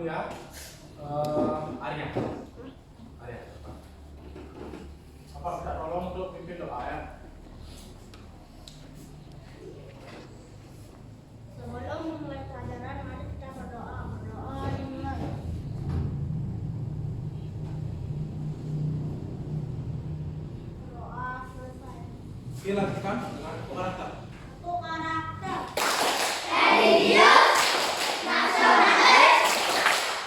dulu ya. Arya. Apa kita tolong untuk pimpin doa ya. Sebelum memulai pelajaran, mari kita berdoa. Berdoa dimulai. Berdoa selesai. Oke, lanjutkan dengan karakter. Untuk karakter. Religius, nasionalis,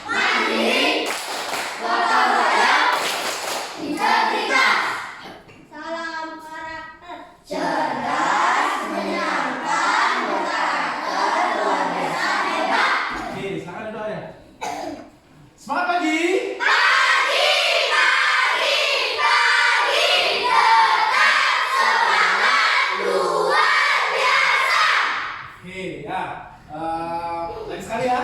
mandiri, gotong royong, integritas, Salam karakter. cerdas, menyenangkan, berkarakter, luar biasa, hebat. Oke, silakan doanya. Semangat pagi. Pagi, pagi, pagi, tetap semangat, luar biasa. Oke ya. Lain sekali ya.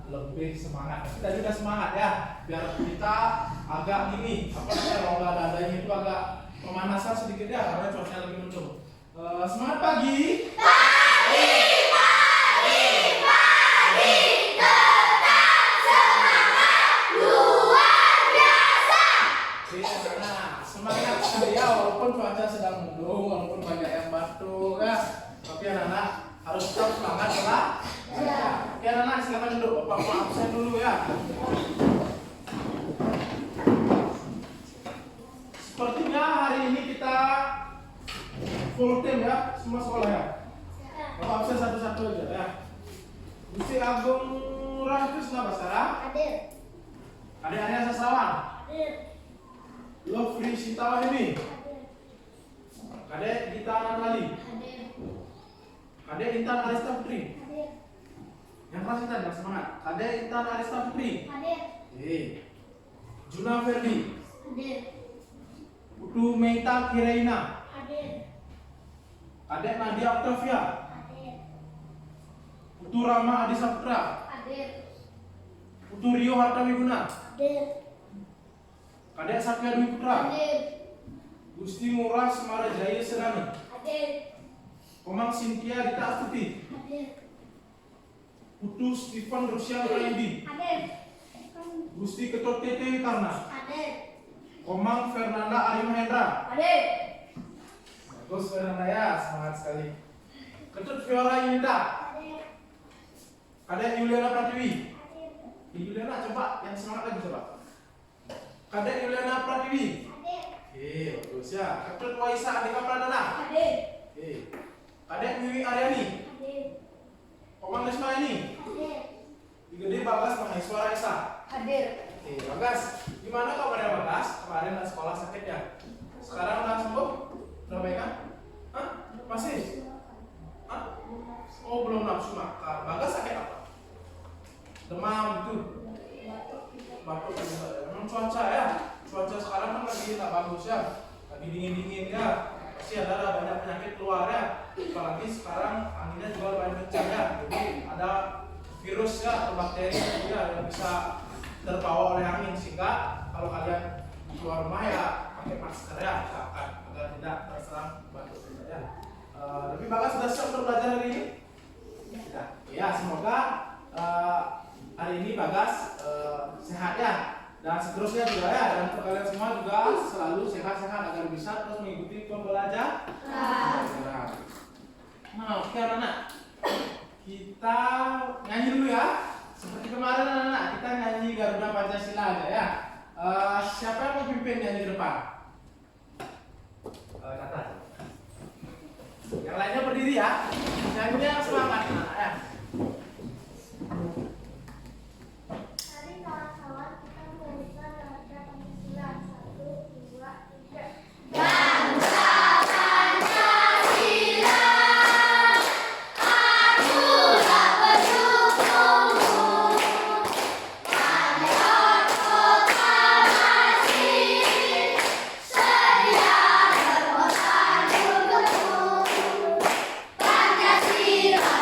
Lebih semangat. Kita juga semangat ya. Biar kita agak ini apa namanya rongga dadanya itu agak pemanasan sedikit ya karena cuacanya lagi mendung. Semangat pagi. Pagi, pagi, pagi, tetap semangat, luar biasa. Oke, nah semangat sekali ya walaupun cuaca sedang mendung, walaupun banyak yang batuk ya. Tapi anak-anak harus tetap semangat ya. Oke anak-anak silakan duduk. Bapak mau absen dulu ya. Sepertinya hari ini kita full team ya, semua sekolah ya. Bapak absen satu-satu aja ya. Gusti Agung Rahkusna Basara, Hadir. adik-adiknya Sasawan, Hadir. Lovely Sita Wahimi, Hadir. Kadek Gita Nanali, Hadir. Kadek Intan Arista Putri. Hadir. Yang keras Intan, yang semangat. Kadek Intan Arista Putri. Hadir. Juna Ferdi, Hadir. Putu Meita Kiraina, Hadir. Kadek Nadia Octavia, Hadir. Putu Rama Adi Saputra, Hadir. Putu Rio Hartawiguna, Hadir. Kadek Satya Dwi Putra, Hadir. Gusti Ngurah Semara Jaya Serani, Hadir. Komang Sintia Dita Astuti, Hadir. Putu Stephen Rusian Raindi, Hadir. Gusti Ketut Tete Karna, Hadir. Komang Fernanda Ari Mahendra. Hadir. Bagus Fernanda ya, semangat sekali. Ketut Fiora Yunita, Hadir. Kadek Yuliana Pratiwi. Hadir. Yuliana coba yang semangat lagi coba. Kadek Yuliana Pratiwi. Hadir. Bagus ya. Ketut Waisa Andika Pradana. Hadir. Kadek Wiwi Aryani. Hadir. Komang Lesmayani. Hadir. Digede Bagas Maheswara Esa. Hadir. Bagas, gimana kabarnya Bagas? Kemarin di sekolah sakit ya? Sekarang udah sembuh? Udah baik kan? Hah? Masih? Hah? Oh belum nafsu makan. Bagas sakit apa? Demam itu. Batuk juga. Memang cuaca ya. Cuaca sekarang kan lagi tak bagus ya. Lagi dingin-dingin ya. Pasti ada banyak penyakit keluar ya. Apalagi sekarang anginnya juga banyak kencang ya. Jadi ada virus ya atau bakteri ya yang bisa terbawa oleh angin, sehingga kalau kalian keluar rumah ya pakai masker ya usahakan agar tidak terserang batuk ya. Tapi Bagas sudah siap untuk belajar hari ini? Ya, semoga hari ini Bagas sehat ya, dan seterusnya juga ya, dan untuk kalian semua juga selalu sehat-sehat agar bisa terus mengikuti pembelajaran. Nah, oke anak-anak, kita nyanyi dulu ya. Seperti kemarin anak-anak, kita nyanyi Garuda Pancasila aja ya. Siapa yang mau pimpin nyanyi di depan? Kata. Yang lainnya berdiri ya. Nyanyinya semangat anak ya. Mari kawan-kawan kita melanjutkan Garuda Pancasila. 1, 2, 3. Bangsa Pancasila, akulah pendukungmu. Patriot proklamasi, sedia berkorban untukmu. Pancasila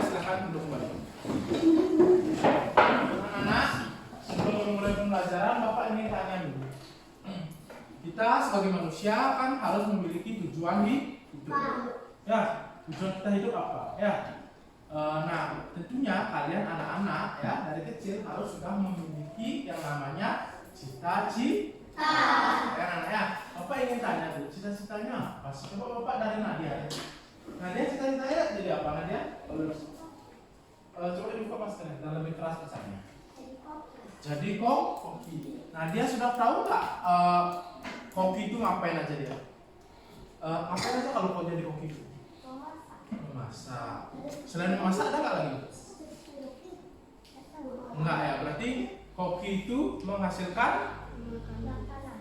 silakan duduk kembali. Anak-anak, sebelum memulai pembelajaran, Bapak ingin tanya dulu. Kita sebagai manusia kan harus memiliki tujuan hidup. Ya, tujuan kita hidup apa? Ya. Nah, tentunya kalian anak-anak ya dari kecil harus sudah memiliki yang namanya cita-cita. Ya, anak ya. Bapak ingin tanya dulu, cita-citanya apa? Coba Bapak dari Nadia. Nadia cita-citanya jadi apa Nadia? Coba dibuka maskernya dan lebih keras pesannya. Jadi koki. Nadia sudah tahu nggak koki itu ngapain aja dia? Ngapain aja kalau kau jadi koki itu? Memasak. Selain memasak ada nggak lagi? Enggak ya, berarti koki itu menghasilkan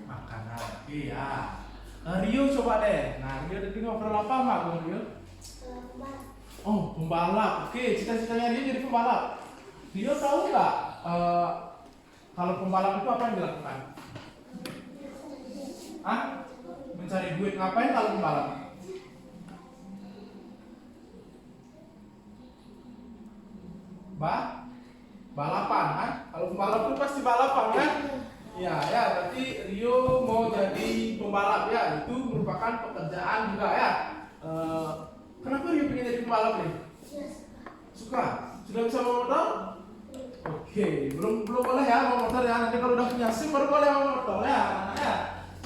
makanan. Iya. Rio coba deh. Nah, Rio tadi ngobrol apa sama Bang Rio? Oh, pembalap. Oke, cita-citanya dia jadi pembalap. Rio tahu nggak kalau pembalap itu apa yang dilakukan? Hah? Mencari duit. Ngapain kalau pembalap? Balapan kan? Kalau pembalap itu pasti balapan kan? Ya, ya, berarti Rio mau jadi pembalap ya. Itu merupakan pekerjaan juga ya. Kenapa Rio pengen jadi pembalap nih? Suka? Sudah bisa bawa motor? Oke, belum boleh ya bawa motor ya. Nanti kalau udah punya SIM baru boleh bawa motor ya. Ya.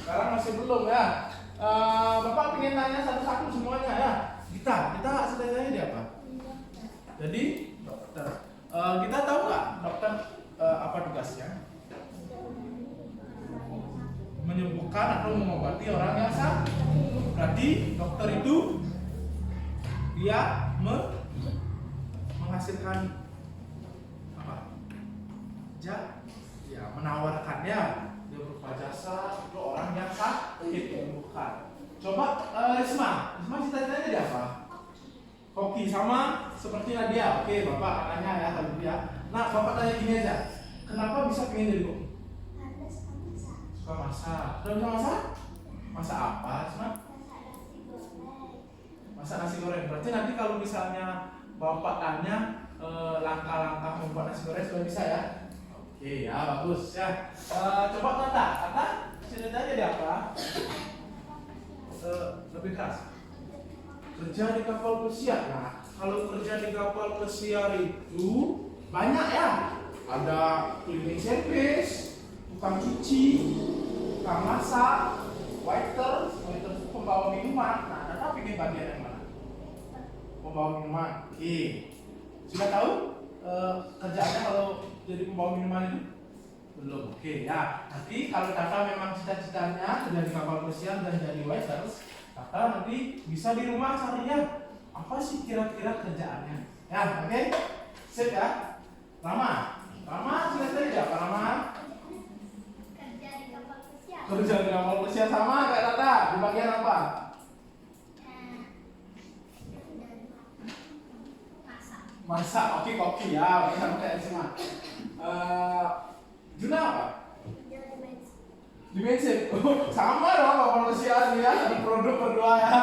Sekarang masih belum ya. Bapak pengen tanya satu-satu semuanya ya. Kita cita-citanya dia apa? Jadi dokter. Kita tahu nggak dokter apa tugasnya? Menyembuhkan atau mengobati orang yang sakit. Berarti dokter itu dia menghasilkan apa? Ya, menawarkannya. Dia berupa jasa untuk orang yang sakit menyembuhkan. Coba Risma cita-citanya dia apa? Koki sama seperti Nadia. Oke, Bapak tanya ya kalau dia. Nah, Bapak tanya gini aja. Kenapa bisa pengen jadi koki? Suka masak. Sudah bisa masak? Masak apa, Risma? Masak nasi goreng. Berarti nanti kalau misalnya Bapak tanya langkah-langkah membuat nasi goreng sudah bisa ya? Oke, ya bagus ya. Coba Tata ceritanya dia apa? Lebih keras. Kerja di kapal pesiar. Nah, kalau kerja di kapal pesiar itu banyak ya. Ada cleaning service, tukang cuci, tukang masak, waiter itu pembawa minuman. Nah, Tata bikin bagian yang mana? Pembawa minuman. Oke. Sudah tahu kerjaannya kalau jadi pembawa minuman itu? Belum. Oke ya. Nanti kalau Tata memang cita-citanya kerja di kapal pesiar dan jadi waiters, Tata nanti bisa di rumah carinya apa sih kira-kira kerjaannya. Ya, oke? Sip ya. Rama cita-citanya apa Rama? Kerja di kapal pesiar. Kerja di kapal pesiar sama kayak Tata. Di bagian apa? Masak. Oke, koki ya. Sama kayak semua. Juna apa? Dimensi. Sama dong kapal pesiar ya. Ada produk berdua ya.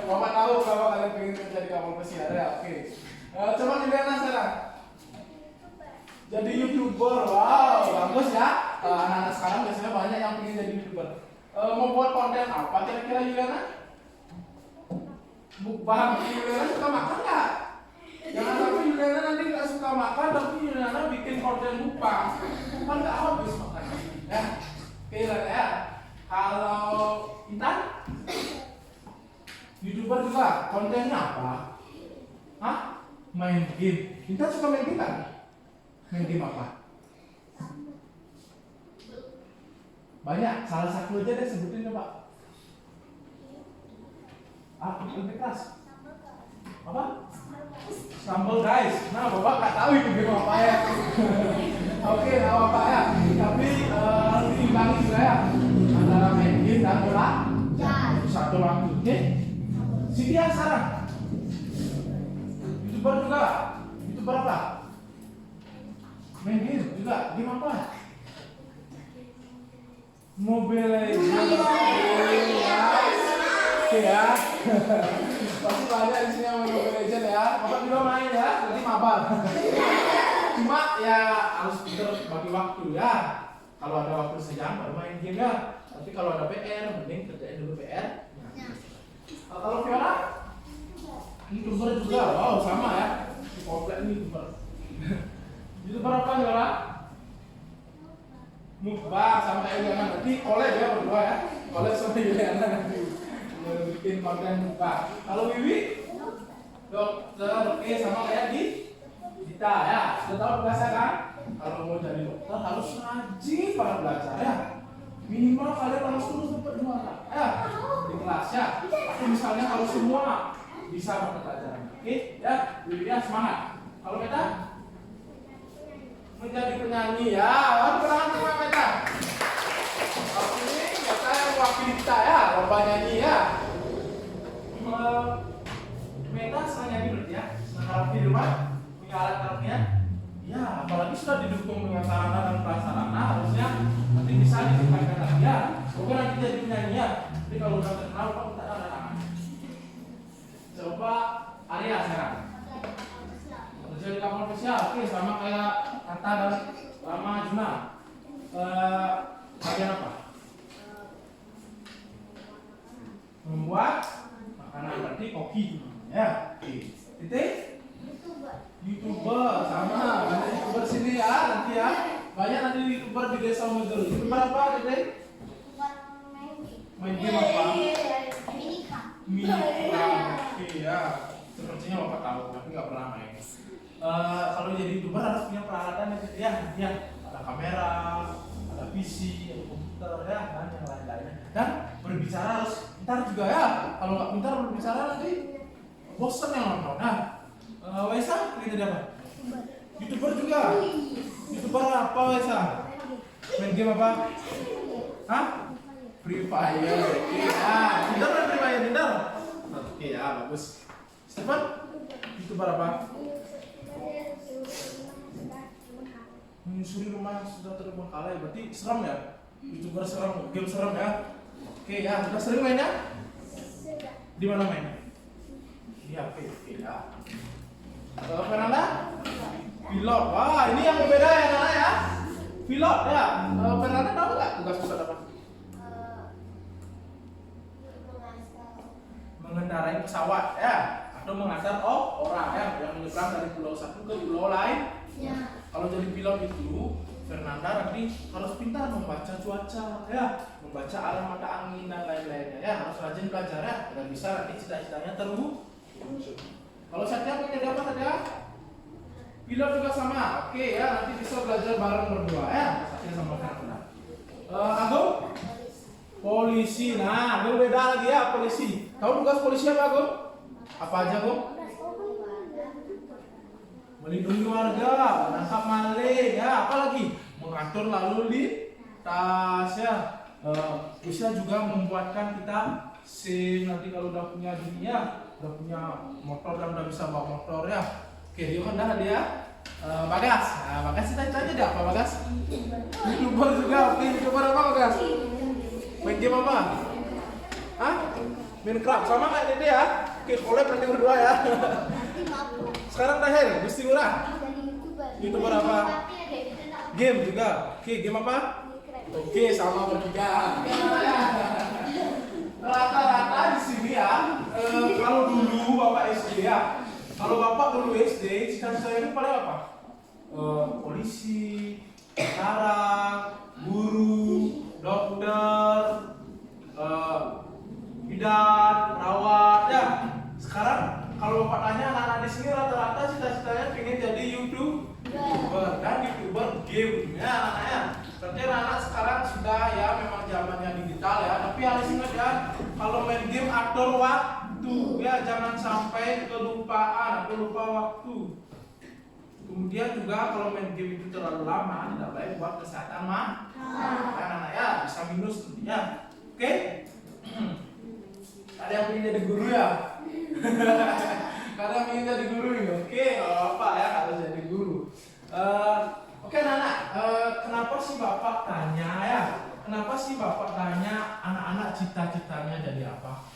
Bapak tahu kenapa kalian pengen kerja di kapal pesiar ya. Oke. Coba Juliana sekarang. Jadi YouTuber. Wow, bagus ya. Anak-anak sekarang biasanya banyak yang pengen jadi YouTuber. Mau buat konten apa kira-kira Juliana? Mukbang. Juliana suka makan nggak? Jangan sampai Juliana nanti nggak suka makan tapi Juliana bikin konten mukbang. Kan nggak habis makan. Ya. Oke lah ya. Kalau Intan, YouTuber juga, kontennya apa? Hah? Main game. Intan suka main game kan? Main game apa? Banyak. Salah satu aja deh sebutin coba. Lebih keras. Apa? Stumble guys. Nah, Bapak nggak tahu itu game apa ya. Oke, nggak apa-apa ya. Tapi harus diimbangi juga ya. Antara main game dan belajar. Satu waktu. Oke. Si dia sekarang. YouTuber juga. YouTuber apa? Main game juga. Game apa? Mobile Legends. Oke ya. Pasti banyak di sini yang main Mobile Legends ya. Bapak juga main ya. lupa. Cuma ya harus pintar bagi waktu ya. Kalau ada waktu sejam baru main game ya. Tapi kalau ada PR, mending kerjain dulu PR. Kalau Viola, ini YouTuber juga. Wow, sama ya. Komplek ini YouTuber. YouTuber apa Viola? Mukbang sama Eliana. Nanti collab ya berdua ya. Collab sama Eliana nanti bikin konten mukbang. Kalau Wiwi? Dokter, oke sama kayak di Dita ya. Sudah tahu tugasnya kan? Kalau mau jadi dokter harus rajin para belajar ya. Minimal kalian harus terus dapat juara ya di kelas ya. Tapi misalnya kalau semua bisa mata pelajaran, oke ya, Wiwi ya semangat. Kalau kita menjadi penyanyi ya, perangan sama kita. Ini kita yang mewakili kita ya, lomba nyanyi ya. Meta senang nyanyi berarti ya, senang karaoke di rumah, punya alat karaoke. Ya, apalagi sudah didukung dengan sarana dan prasarana, harusnya nanti bisa dikembangkan lagi ya. Semoga nanti jadi penyanyi ya. Tapi kalau udah terkenal, Pak minta tanda tangan. Coba Arya sekarang. Jadi kapal spesial, oke sama kayak Kata dan Rama Juna. Bagian apa? Membuat makanan, berarti koki ya. Oke. Titik? YouTuber sama banyak YouTuber sini ya nanti ya. Banyak nanti YouTuber di desa Megel. YouTuber apa Titik? Main game apa? Minecraft. Oke ya. Sepertinya Bapak tahu tapi nggak pernah main. Kalau jadi YouTuber harus punya peralatan ya, ada kamera, ada PC, ada komputer ya, dan yang lain-lainnya. Dan berbicara harus pintar juga ya. Kalau nggak pintar berbicara nanti bosan yang nonton. Nah, Wesa ini jadi apa? YouTuber juga. YouTuber apa Wesa? Main game apa? Hah? Free Fire. Oke ya. Pintar kan Free Fire pintar? Oke ya, bagus. Stefan? YouTuber apa? Menyusuri rumah yang sudah terbengkalai, berarti seram ya? YouTuber seram, game seram ya? Oke ya, sudah sering main ya? Di mana main? Di HP, oke ya. Fernanda? Pilot, wah ini yang berbeda ya Nana ya? Pilot ya? Fernanda tahu nggak tugas pusat apa? Mengendarai pesawat ya? Atau mengantar orang ya yang menyeberang dari pulau satu ke pulau lain. Ya. Kalau jadi pilot itu, Fernanda nanti harus pintar membaca cuaca ya, membaca arah mata angin dan lain-lainnya ya, harus rajin belajar ya, agar bisa nanti cita-citanya terwujud. Kalau Satya pengen jadi apa Satya? Pilot juga sama, oke ya, nanti bisa belajar bareng berdua ya, Satya sama Fernanda. Agung? Polisi, nah Agung beda lagi ya polisi. Tahu tugas polisi apa Agung? Apa aja Agung? Melindungi warga, menangkap maling, ya apa lagi? Mengatur lalu lintas ya. Bisa juga membuatkan kita SIM nanti kalau udah punya dunia, udah punya motor dan udah bisa bawa motor ya. Oke, dia Honda dia. Bagas, nah, Bagas cita-citanya dia apa Bagas? YouTuber juga, oke YouTuber apa Bagas? Main game apa? Hah? Minecraft sama kayak Dede ya? Oke, collab nanti berdua ya. Sekarang terakhir, Gusti Ngurah. YouTuber apa? Game juga. Oke, game apa? Oke, sama bertiga. Rata-rata di sini ya. Kalau dulu Bapak SD ya. Kalau Bapak dulu SD, cita-citanya itu paling apa? Polisi, tentara, guru, dokter, bidan, perawat ya. Sekarang kalau Bapak tanya anak-anak di sini rata-rata cita-citanya pengen jadi YouTuber dan YouTuber game ya anak-anaknya. Berarti anak-anak sekarang sudah ya memang zamannya digital ya. Tapi harus ingat ya, kalau main game atur waktu ya, jangan sampai kelupaan atau lupa waktu. Kemudian juga kalau main game itu terlalu lama tidak baik buat kesehatan anak-anak ya, bisa minus ya. Oke? Ada yang ingin jadi guru ya? Karena ingin jadi guru ini, oke, kalau Bapak ya harus jadi guru. Oke, Nana, kenapa sih Bapak tanya ya? Kenapa sih Bapak tanya anak-anak cita-citanya jadi apa?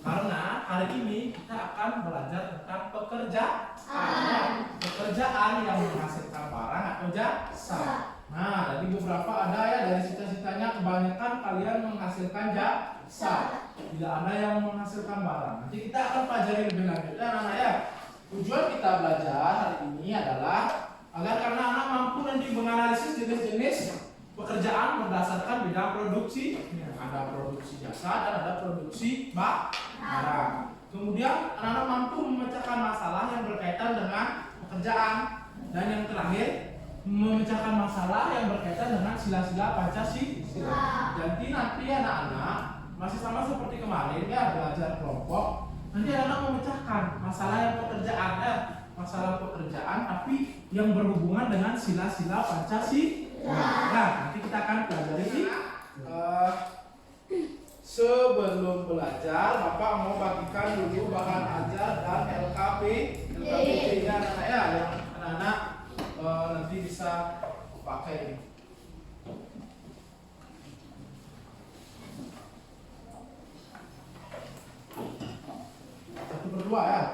Karena hari ini kita akan belajar tentang pekerjaan. pekerjaan yang menghasilkan barang atau jasa. Nah, jadi beberapa ada ya dari cita-citanya kebanyakan kalian menghasilkan jasa. Tidak ada yang menghasilkan barang. Nanti kita akan pelajari lebih lanjut ya anak-anak ya. Tujuan kita belajar hari ini adalah agar karena anak mampu nanti menganalisis jenis-jenis pekerjaan berdasarkan bidang produksi. Ada produksi jasa dan ada produksi barang. Kemudian anak-anak mampu memecahkan masalah yang berkaitan dengan pekerjaan. Dan yang terakhir, memecahkan masalah yang berkaitan dengan sila-sila Pancasila. Jadi nanti anak-anak masih sama seperti kemarin ya, belajar kelompok. Nanti anak-anak memecahkan masalah yang pekerjaan ya, masalah pekerjaan tapi yang berhubungan dengan sila-sila Pancasila. Nah, nanti kita akan pelajari ini. Sebelum belajar, Bapak mau bagikan dulu bahan ajar dan LKP-nya anak-anak ya, yang anak-anak nanti bisa pakai. Satu berdua ya.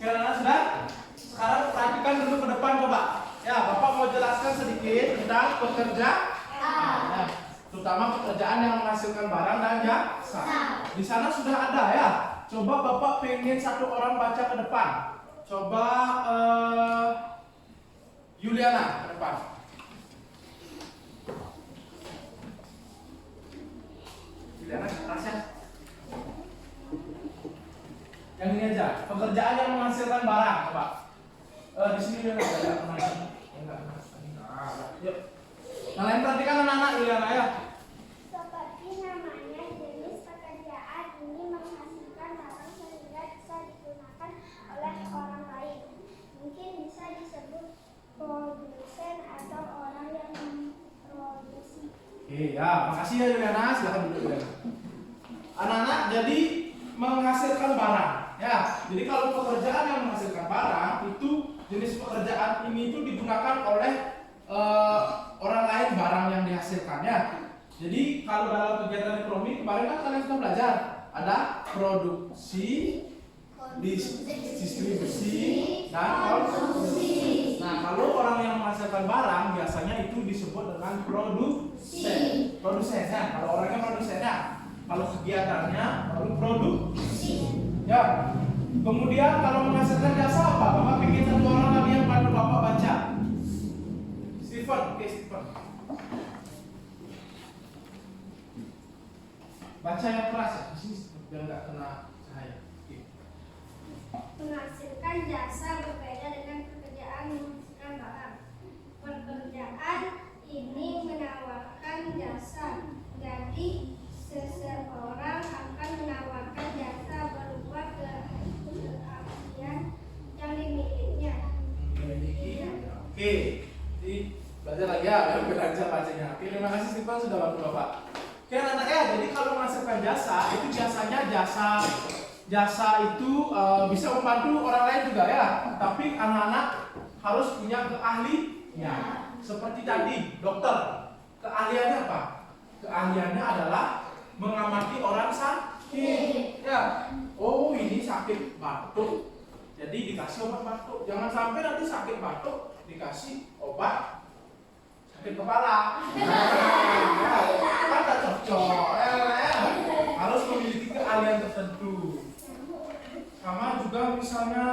Karena sudah, sekarang perhatikan dulu ke depan coba. Ya, Bapak mau jelaskan sedikit tentang pekerjaan. Ya, terutama pekerjaan yang menghasilkan barang dan jasa. Di sana sudah ada ya. Coba Bapak pengen satu orang baca ke depan. Coba Yuliana ke depan. Yuliana keras ya. Yang ini aja, pekerjaan yang menghasilkan barang, coba. Di sini dia ada enggak. Yuk. Yang lain perhatikan anak-anak Yuliana ya. Seperti namanya, jenis pekerjaan ini menghasilkan barang sehingga bisa digunakan oleh orang lain. Mungkin bisa disebut produsen atau orang yang memproduksi. Oke ya, makasih ya Yuliana, silakan duduk Yuliana. Anak-anak jadi menghasilkan barang ya. Jadi kalau pekerjaan yang menghasilkan barang itu jenis pekerjaan ini itu digunakan oleh orang lain barang yang dihasilkan ya. Jadi kalau dalam kegiatan ekonomi kemarin kan kalian sudah belajar ada produksi, distribusi, dan konsumsi. Nah, kalau orang yang menghasilkan barang biasanya itu disebut dengan produsen. Produsen ya. Kalau orangnya produsen ya. Kalau kegiatannya baru produksi. Ya. Kemudian kalau menghasilkan jasa apa? Bapak pengen satu orang lagi yang bantu Bapak baca. Stephen, oke Stephen. Baca yang keras ya, biar nggak kena cahaya. Oke. Menghasilkan jasa berbeda dengan pekerjaan menghasilkan barang. Pekerjaan ini menawarkan jasa. Jadi seseorang akan menawarkan jasa berupa keahlian yang dimilikinya. Oke, jadi belajar lagi ya, belajar bacanya. Oke, terima kasih Stephen sudah bantu Bapak. Oke anak-anak ya, jadi kalau menghasilkan jasa itu biasanya jasa itu bisa membantu orang lain juga ya. Tapi anak-anak harus punya keahlian. Seperti tadi dokter, keahliannya apa? Keahliannya adalah mengamati orang sakit. Ya, oh ini sakit batuk, jadi dikasih obat batuk. Jangan sampai nanti sakit batuk dikasih obat sakit kepala. Kan tak cocok. Harus memiliki keahlian tertentu. Sama juga misalnya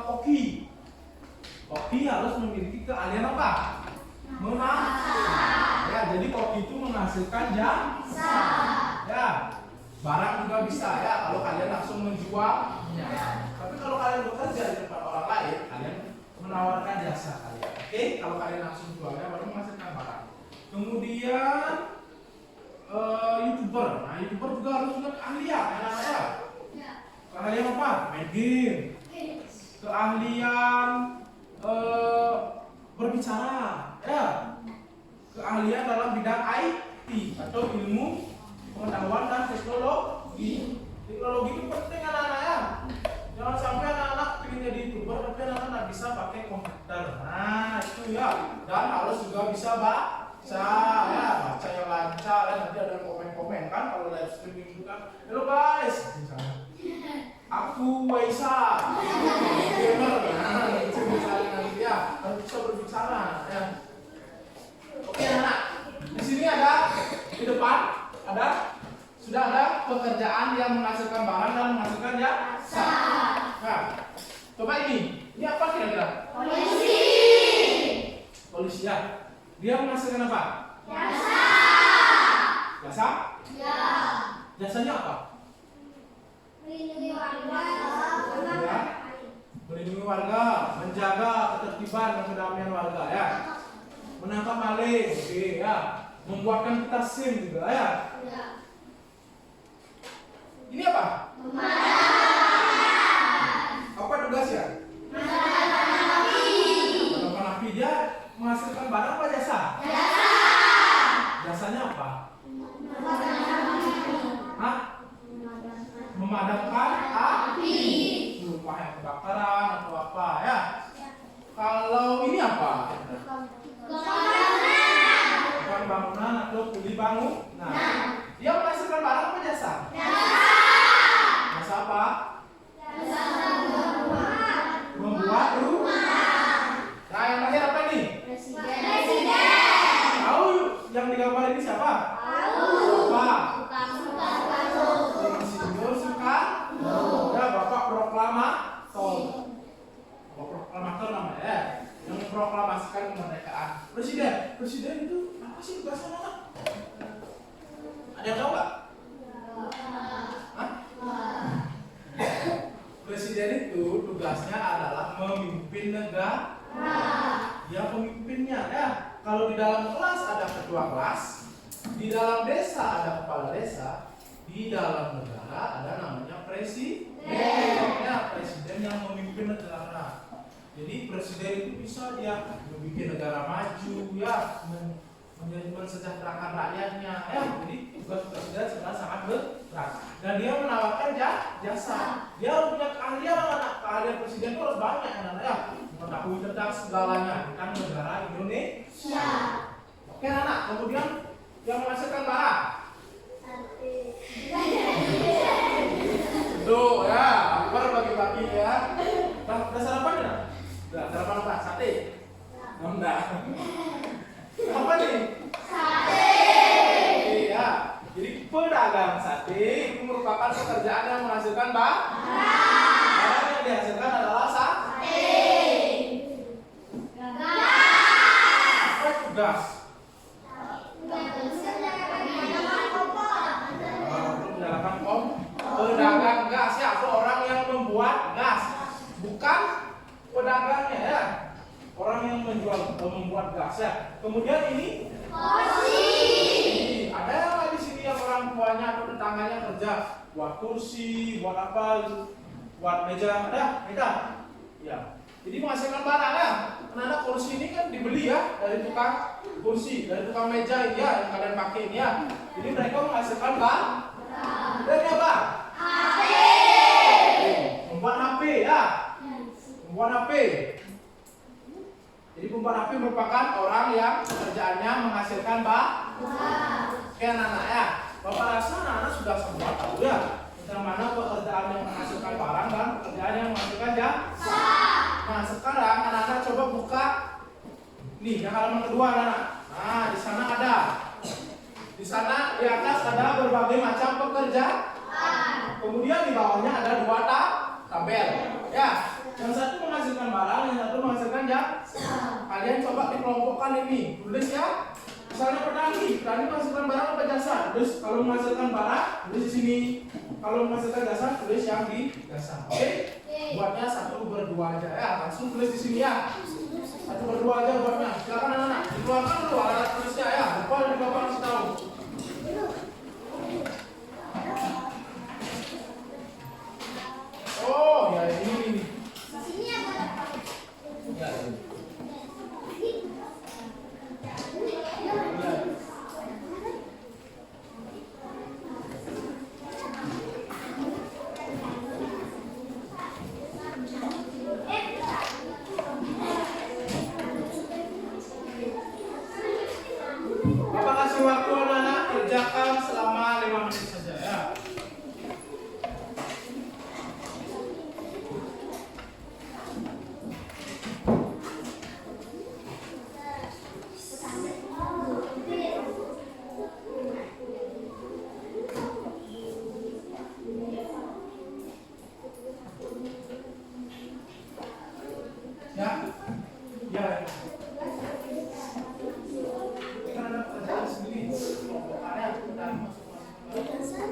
koki. Koki harus memiliki keahlian apa? Ya, jadi koki itu menghasilkan jasa. Ya, barang juga bisa ya kalau kalian langsung menjualnya. Tapi kalau kalian bekerja di tempat orang lain, kalian menawarkan jasa kalian. Oke, kalau kalian langsung jualnya baru menghasilkan barang. Kemudian YouTuber. Nah, YouTuber juga harus punya keahlian, ya. Keahlian apa? Main game. Keahlian berbicara, ya. Keahlian dalam bidang IT. IT atau ilmu pengetahuan dan teknologi. Teknologi itu penting anak-anak ya. Jangan sampai anak-anak ingin jadi youtuber tapi anak-anak nggak bisa pakai komputer. Nah itu ya. Dan harus juga bisa baca ya, baca yang lancar ya. Nanti ada komen-komen kan kalau live streaming itu kan. Halo guys, misalnya. Aku Waisa, gamer. Nah itu misalnya nanti ya harus bisa berbicara ya. Oke anak. Di sini ada di depan ada sudah ada pekerjaan yang menghasilkan barang dan menghasilkan jasa. Nah, coba ini apa kira-kira? Polisi. Polisi ya. Dia menghasilkan apa? Jasa. Jasa? Ya. Jasanya apa? Melindungi warga. Ya. Melindungi warga, menjaga ketertiban dan kedamaian warga ya. Menangkap maling, oke ya. Membuatkan kita SIM juga ya. Ya. Ini apa? Apa tugasnya? Memadamkan api. Dia menghasilkan barang apa jasa? Jasa. Jasanya apa? Hah? Memadamkan api. Rumah yang kebakaran atau apa ya? Kalau ini apa? Bukan bangunan atau kuli bangunan. Dia menghasilkan barang apa jasa? Jasa apa? Membuat rumah. Nah yang terakhir apa ini? Tahu yang digambar ini siapa? Siapa? Insinyur Soekarno. Ya Bapak Proklamator. Bapak Proklamator namanya ya. Yang memproklamasikan kemerdekaan. Presiden itu apa sih tugasnya anak? Ada yang tahu nggak? Hah? Presiden itu tugasnya adalah memimpin negara. Dia pemimpinnya ya. Kalau di dalam kelas ada ketua kelas, di dalam desa ada kepala desa, di dalam negara ada namanya presiden. Ya, presiden yang memimpin negara. Jadi presiden itu bisa dia membuat negara maju ya, mensejahterakan rakyatnya ya. Jadi tugas presiden sebenarnya sangat berat dan dia menawarkan jasa. Dia harus punya keahlian anak. Keahlian presiden itu harus banyak anak ya. Mengetahui tentang segalanya tentang negara Indonesia. Oke anak. Kemudian yang menghasilkan barang. Tuh ya, lapar bagi-bagi ya. Udah sarapan ya? Udah sarapan apa? Sate? Enggak. Apa nih? Sate. Iya. Jadi pedagang sate itu merupakan pekerjaan yang menghasilkan barang. Barang yang dihasilkan adalah sate. Apa itu gas? Pedagang gas ya, orang yang membuat gas, bukan pedagangnya ya. Orang yang membuat gas ya. Kemudian ini ada yang di sini yang orang tuanya atau tetangganya kerja buat kursi, buat apa, buat meja, ada. Ya. Jadi menghasilkan barang ya. Karena kursi ini kan dibeli ya dari tukang kursi, dari tukang meja ini ya yang kalian pakai ini ya. Jadi mereka menghasilkan barang. Dari apa? HP. Membuat HP ya. Membuat HP. Jadi pembuat HP merupakan orang yang pekerjaannya menghasilkan barang. Oke anak-anak ya. Bapak rasa anak-anak sudah semua tahu ya tentang mana pekerjaan yang menghasilkan barang dan pekerjaan yang menghasilkan jasa. Nah sekarang anak-anak coba buka nih yang halaman kedua anak-anak. Nah di sana ada. Di sana di atas ada berbagai macam pekerjaan. Kemudian di bawahnya ada dua tabel. Ya, yang satu menghasilkan barang, yang satu menghasilkan jasa. Kalian coba dikelompokkan ini, tulis ya. Misalnya petani menghasilkan barang apa jasa? Tulis kalau menghasilkan barang, tulis di sini. Kalau menghasilkan jasa, tulis yang di jasa. Oke? Buatnya 1/2 aja ya. Langsung tulis di sini ya. 1/2 aja buatnya. Silakan anak-anak, dikeluarkan dulu alat tulisnya ya. Lupa dari bapak kasih tahu. Oh, ya ini. Ya, ini. diam selama 5 menit saja ya. Ya, ya. Kan ada pekerjaan sendiri. Kelompokannya kita masuk. Indonesia.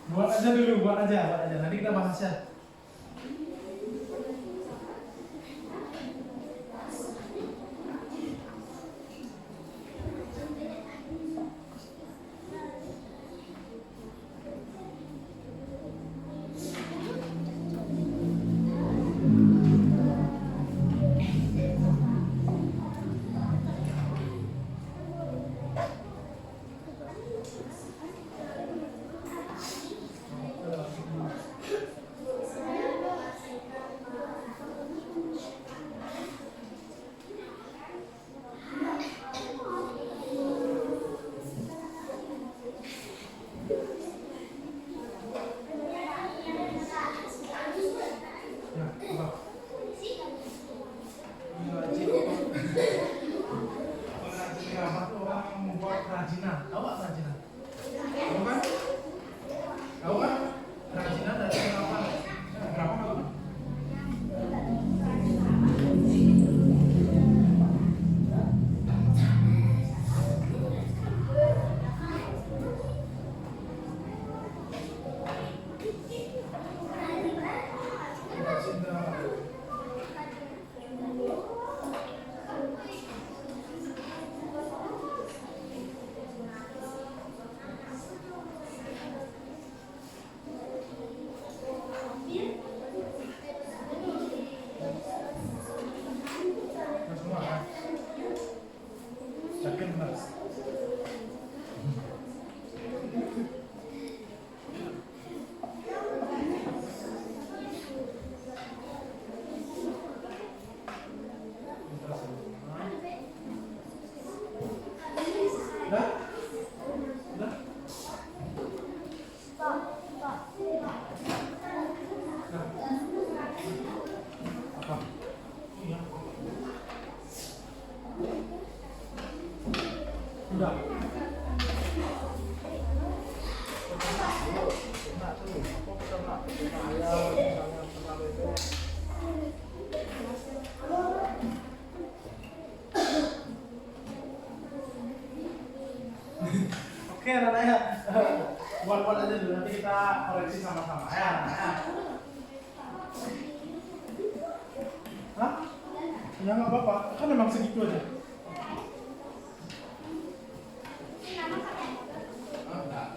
Buat aja dulu, buat aja. Nanti kita bahas ya. kita koreksi sama-sama ya. Hah? Ya nggak apa-apa, kan memang segitu aja. Ah, enggak.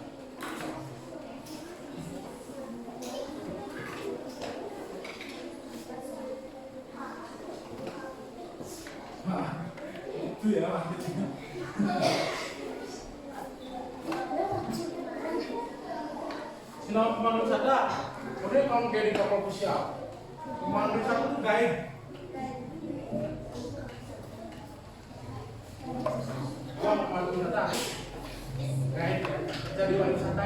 Nah, itu ya maksudnya. Sinau pemandu wisata, kemudian kamu jadi kapal pesiar. Pemandu wisata itu guide. Kamu pemandu wisata, guide. Jadi wisata.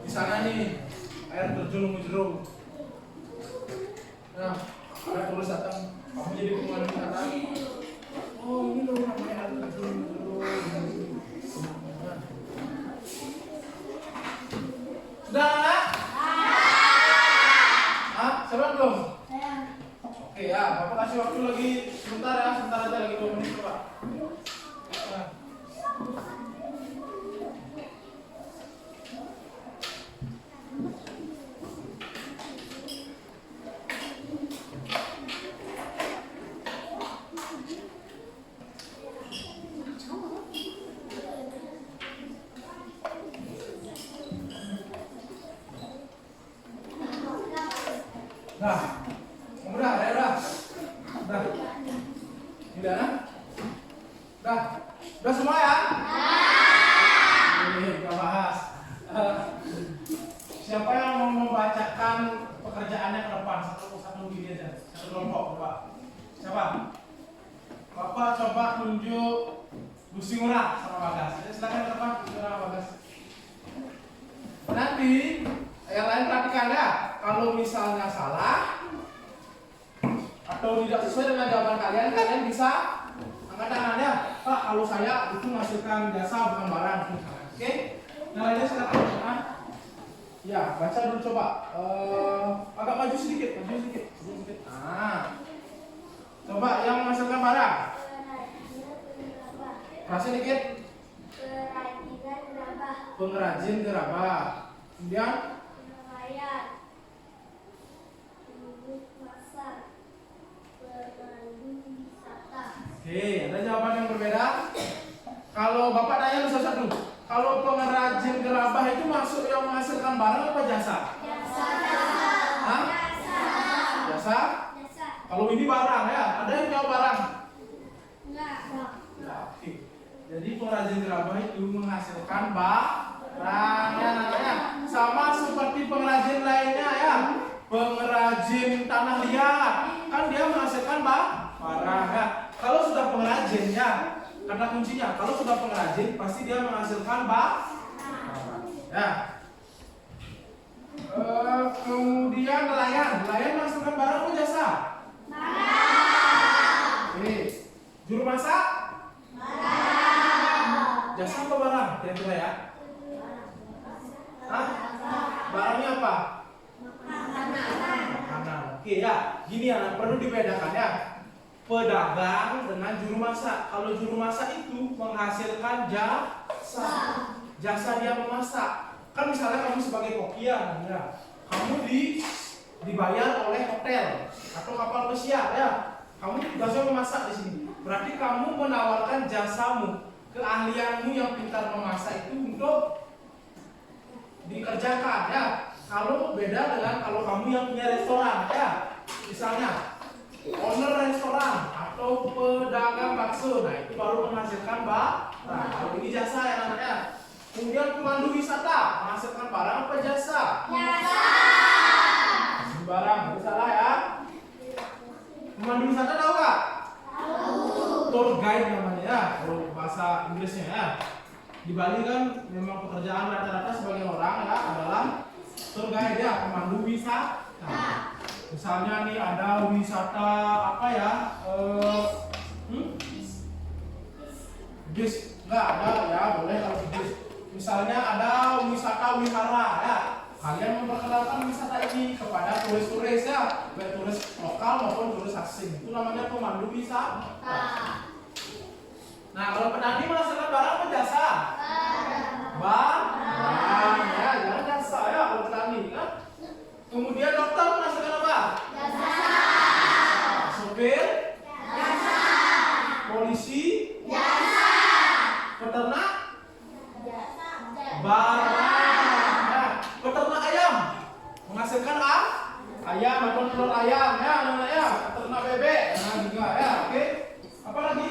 Di sana nih air terjun Mujro. Nah, ada tulis datang, kamu jadi pemandu wisata. Oh ini loh namanya air terjun Mujro. Sudah anak? Hah? Siapa belum? Oke ya, Bapak kasih waktu lagi sebentar ya, sebentar aja lagi 2 menit Pak. Nah. Nah, udah, ya udah. Udah. Udah, nah? Udah semua ya? Ini kita bahas. Siapa yang mau membacakan pekerjaannya ke depan? Satu gini aja, satu kelompok, Bapak. Siapa? Bapak coba tunjuk Gusti Ngurah sama Bagas. Jadi silakan ke depan, Gusti Ngurah sama Bagas. Nanti yang lain perhatikan ya. Kalau misalnya salah atau tidak sesuai dengan jawaban kalian, kalian bisa angkat tangannya. Pak, kalau saya itu menghasilkan jasa bukan barang. Oke? Yang lainnya silakan. Ya, baca dulu coba. Agak maju sedikit, Nah, coba yang menghasilkan barang. Kasih dikit. Pengrajin gerabah. Kemudian Oke, ada jawaban yang berbeda. Kalau Bapak tanya satu-satu, kalau pengrajin gerabah itu masuk yang menghasilkan barang apa jasa? Hah? Jasa? Kalau ini barang ya, ada yang jawab barang? Enggak. Ya, oke. Jadi pengrajin gerabah itu menghasilkan barang ya namanya. Sama seperti pengrajin lainnya ya. Pengrajin tanah liat, kan dia menghasilkan barang ya. Kalau sudah pengrajin ya, kata kuncinya, kalau sudah pengrajin pasti dia menghasilkan barang. Ya. Kemudian nelayan menghasilkan barang atau jasa? Barang. Oke. Juru masak? Barang. Jasa apa barang? Kira-kira ya? Hah? Barangnya apa? Makanan. Oke ya, gini ya, perlu dibedakan ya. Pedagang dengan juru masak. Kalau juru masak itu menghasilkan jasa. Jasa dia memasak. Kan misalnya kamu sebagai koki ya, kamu dibayar oleh hotel atau kapal pesiar ya. Kamu tugasnya memasak di sini. Berarti kamu menawarkan jasamu, keahlianmu yang pintar memasak itu untuk dikerjakan ya. Kalau beda dengan kalau kamu yang punya restoran ya. Misalnya owner restoran atau pedagang bakso, nah itu baru menghasilkan barang. Kalau ini jasa ya namanya. Kemudian pemandu wisata menghasilkan barang apa jasa? Jasa. Barang, tidak salah ya. Pemandu wisata tahu nggak? Tahu. Tour guide namanya ya, kalau bahasa Inggrisnya ya. Di Bali kan memang pekerjaan rata-rata sebagian orang ya adalah tour guide ya, pemandu wisata. Misalnya nih ada wisata apa ya? Bis nggak ada ya, boleh kalau bis. Misalnya ada wisata wihara ya. Kalian memperkenalkan wisata ini kepada turis-turis ya, baik turis lokal maupun turis asing. Itu namanya pemandu wisata. Nah, kalau petani menghasilkan barang apa jasa? Barang. Nah, ya, jangan jasa ya kalau petani kan. Kemudian dokter menghasilkan apa? Jasa. Sopir, polisi, peternak, barang. Ya, peternak ayam menghasilkan apa? Ayam atau telur ayam ya, anak ya. Peternak bebek, nah juga ya, oke. Apa lagi?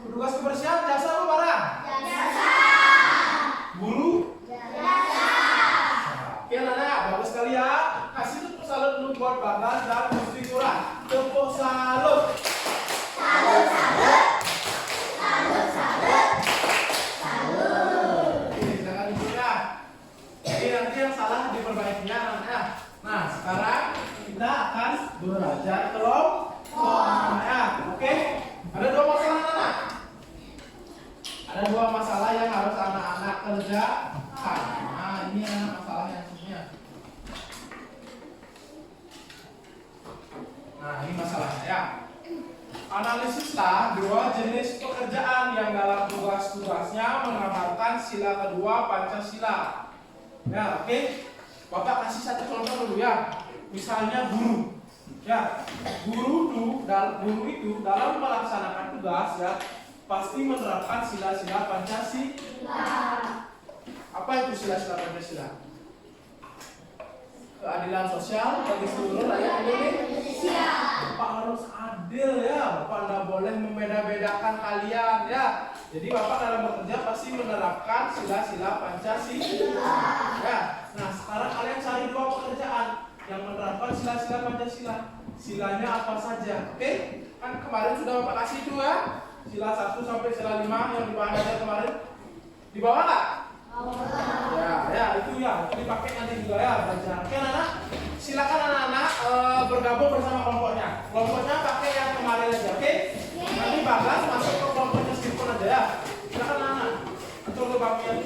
Petugas kebersihan, jasa apa barang? Guru? Oke anak-anak, bagus sekali ya. Kasih tepuk salut dulu buat Bagas dan Gusti Kurang. Tepuk salut. Oke, jangan lupa ya. Jadi nanti yang salah diperbaikinya anak-anak. Nah, sekarang kita akan belajar kelompok ya. Oke. Ada dua masalah anak-anak. Ada dua masalah yang harus anak-anak kerjakan. Nah, ini anak masalah yang sebenarnya. Nah, ini masalahnya ya. Analisislah dua jenis pekerjaan yang dalam tugas-tugasnya mengamalkan sila kedua Pancasila. Ya, oke. Bapak kasih satu contoh dulu ya. Misalnya guru. Ya, guru itu dalam melaksanakan tugas ya pasti menerapkan sila-sila Pancasila. Apa itu sila-sila Pancasila? Keadilan sosial bagi seluruh rakyat Indonesia. Bapak harus adil ya. Bapak tidak boleh membeda-bedakan kalian ya. Jadi Bapak dalam bekerja pasti menerapkan sila-sila Pancasila. Ya. Nah, sekarang kalian cari dua pekerjaan yang menerapkan sila-sila Pancasila. Silanya apa saja? Oke? Kan kemarin sudah Bapak kasih dua. Sila 1 sampai sila 5 yang dibahas aja kemarin. Di bawah nggak? Ya, itu ya. Itu dipakai nanti juga ya belajar. Oke anak-anak? Silakan anak-anak bergabung bersama kelompoknya. Kelompoknya pakai yang kemarin aja, oke? Nanti Bagas masuk ke kelompoknya Stephen aja ya. Silakan anak-anak. Atur ke bagian.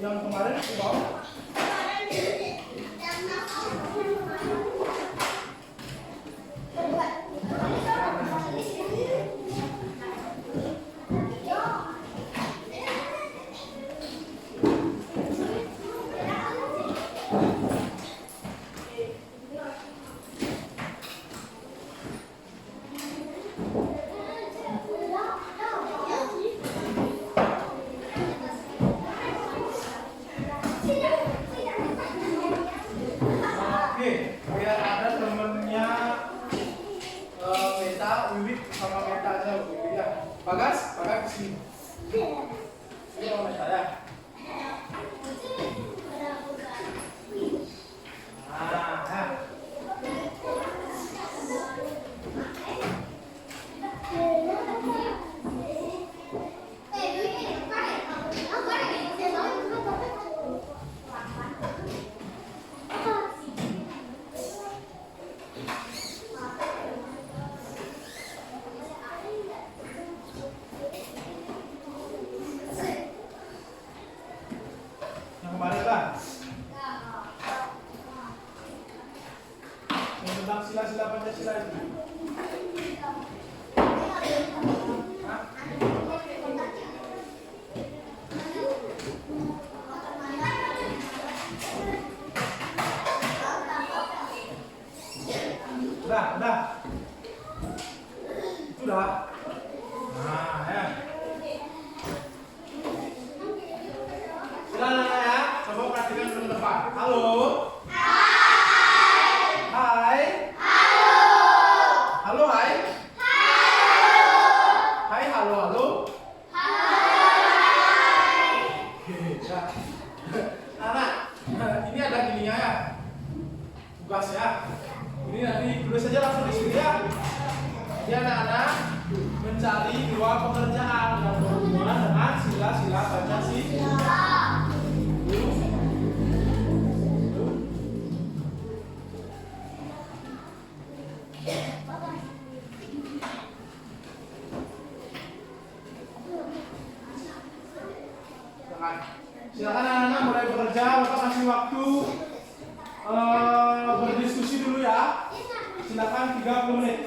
Yang kemarin aku bawa. Biar ada temennya Meta, Wiwit sama Meta aja Wiwit ya. Bagas kesini. Ini sama Meta ya. Nah, ya. Yang kemarin kan? Yang tentang sila-sila Pancasila itu. Hah? Udah. Itu udah. Nah, ya. Silakan ya, coba perhatikan teman depan. Halo. Hai. Halo, hai. Hai, halo. Ya. Anak, kelas ya. Ini nanti tulis saja langsung di sini ya. Jadi anak-anak mencari dua pekerjaan yang berhubungan dengan sila-sila Pancasila. Silakan anak-anak mulai bekerja. Bapak kasih waktu berdiskusi dulu ya. Silakan 30 menit.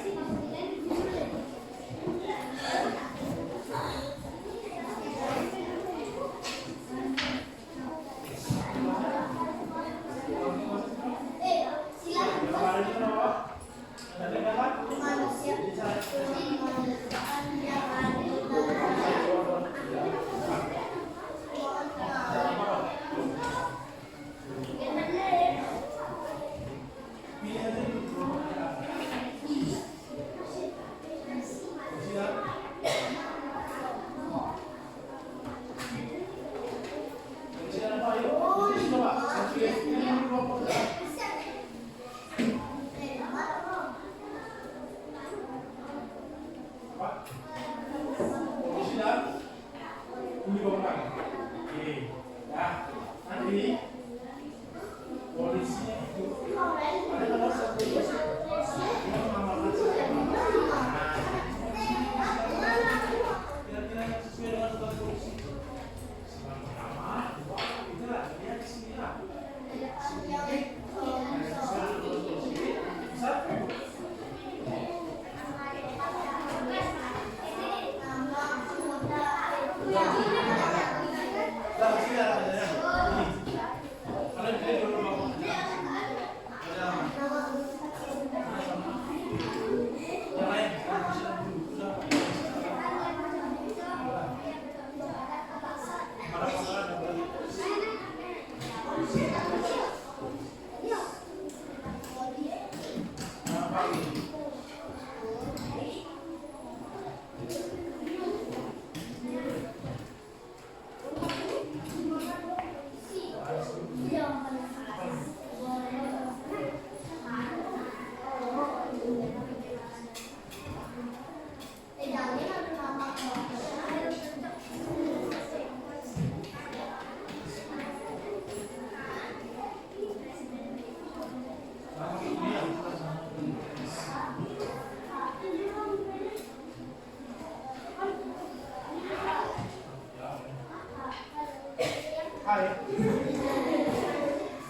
Hai.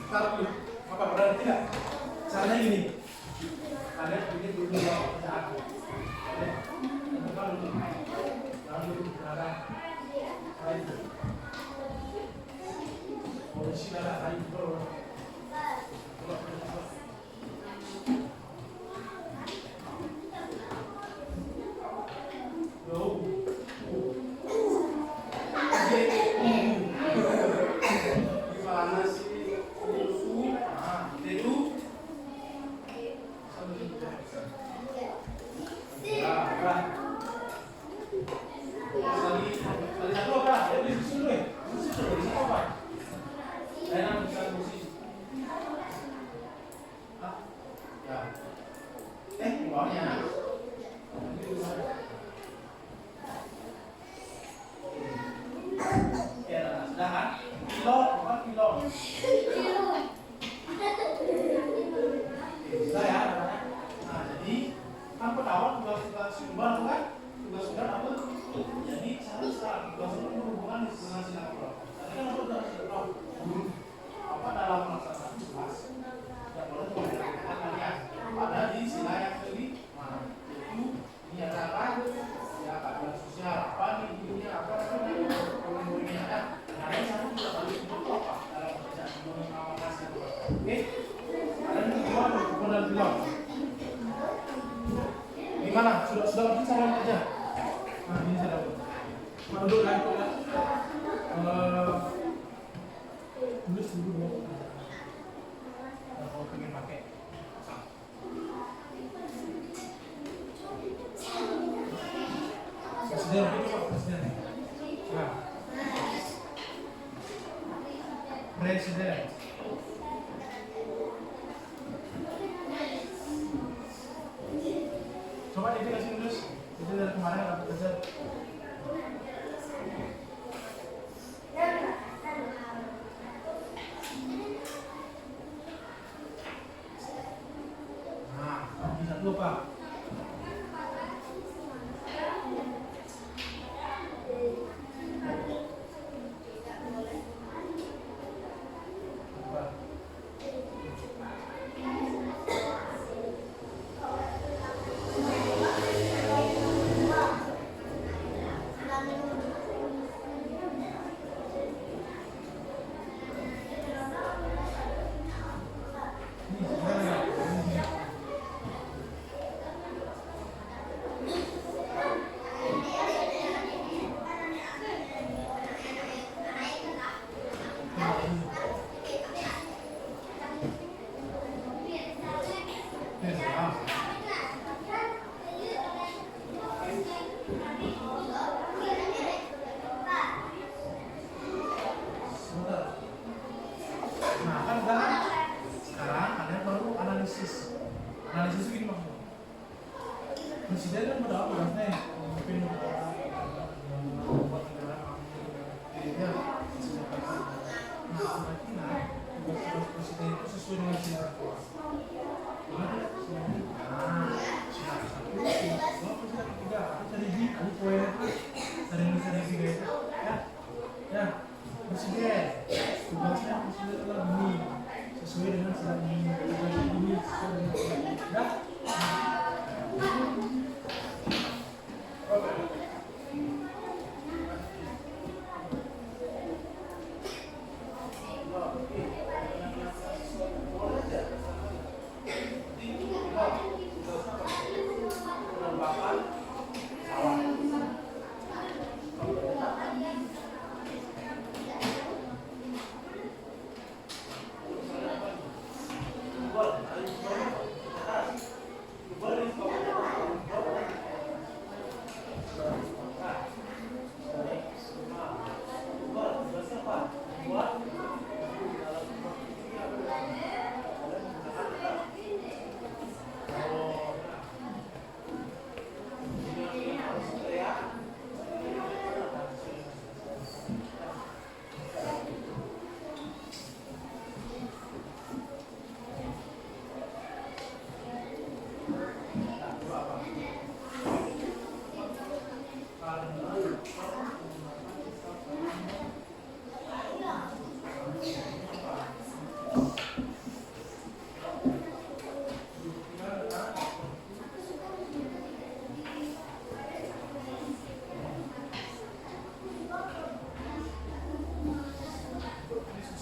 Taruh dulu. Apa berani tidak? Caranya gini. Kalian bikin dulu pekerjaan. Oke. Depan dulu. Lalu belakang. Hai. Posisi darah hai bro. Gimana? Sudah ngerti cara kerja? Nah, ini saya dapat. Duduk kan? Tulis dulu. Kalau pengen pakai. Presiden itu Pak Presiden. Nah. Presiden. Jadi kasih terus. Jadi dari kemarin nggak dapat kerja. Nah, bisa dulu Pak. Nah, kan udah kan? Sekarang kalian baru analisis. Analisis itu gini maksudnya. Presiden kan udah nih, mungkin membuat negara ya, nah, berarti tugas presiden itu sesuai dengan sinar kuat. Nah, sinar satu, sinar dua, sinar ketiga, aku cari di poin itu, dari tiga itu, ya. Presiden, tugasnya presiden adalah ini sesuai dengan sinar ini, sesuai dengan ya.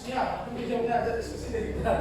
Siap, ini jawabnya aja diskusi dari kita.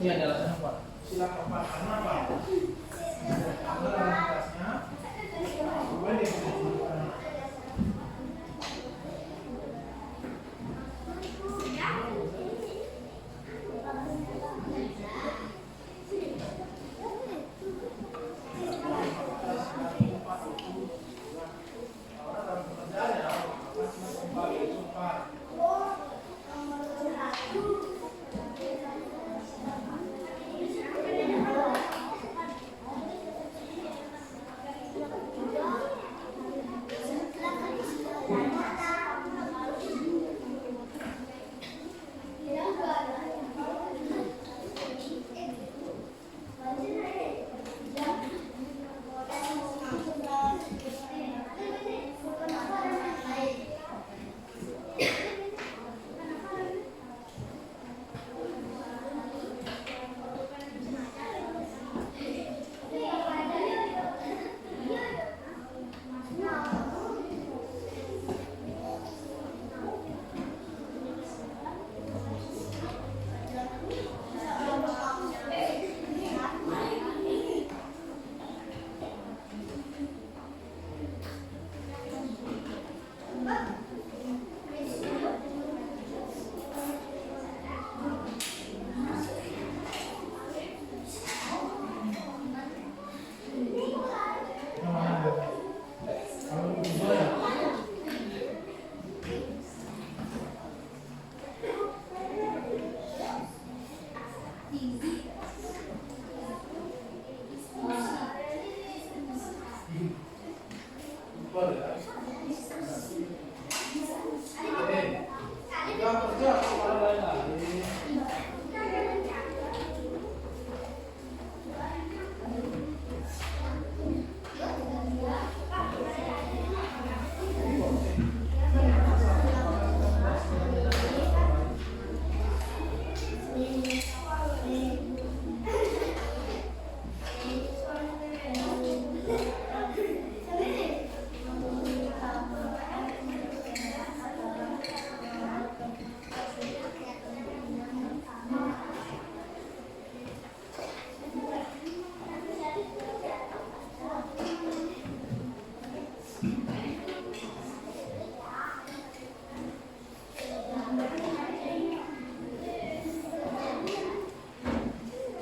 Ini ada alasannya Pak. Silakan Pak. Karena apa? Ada dalam kelasnya. Boleh dikumpulkan.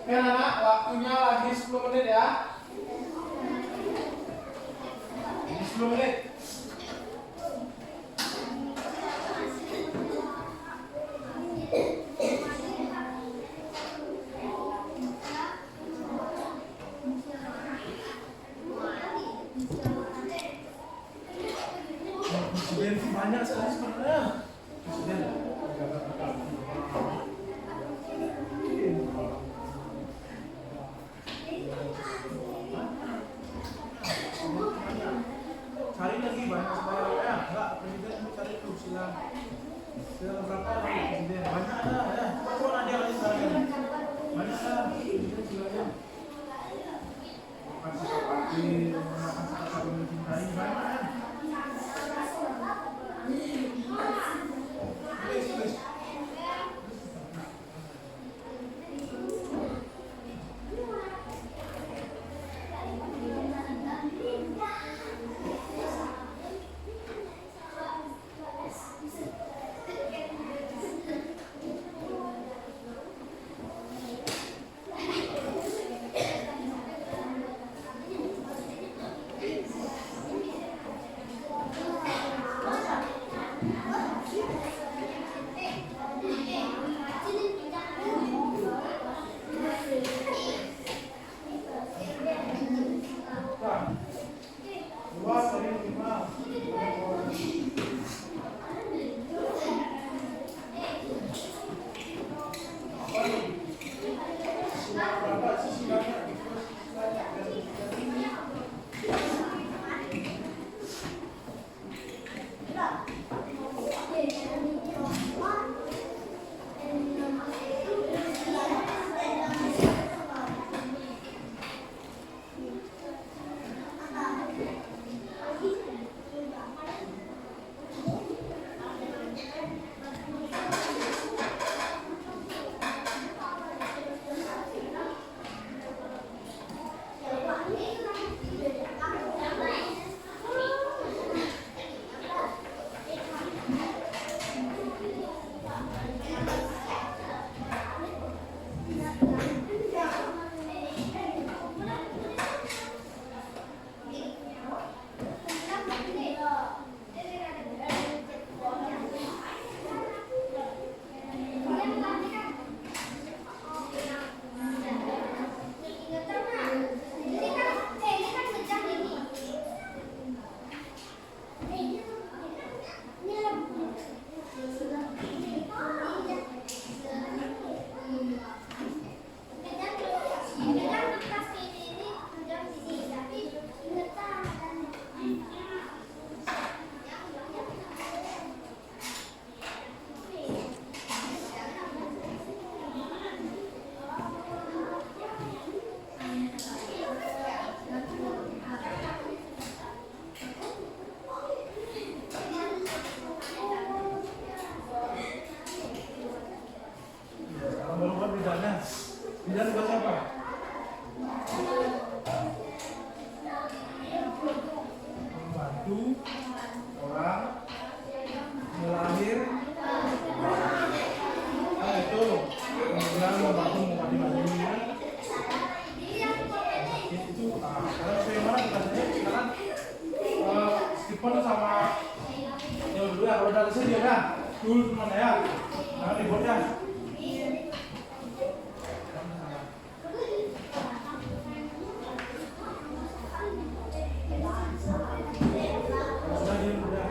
Oke anak, waktunya lagi 10 menit ya. Ini 10 menit. Presiden banyak sekali sebenarnya. Presiden. Cari Baru buat bidannya. Bidan buat siapa? Membantu orang melahir. Nah itu kemudian membantu mengobati bayinya. Itu sekarang bagaimana kita sekarang Stephen sama yang dulu ya, kalau udah selesai dia dah dulu teman ya, jangan dibuat ya. Sudah dia udah.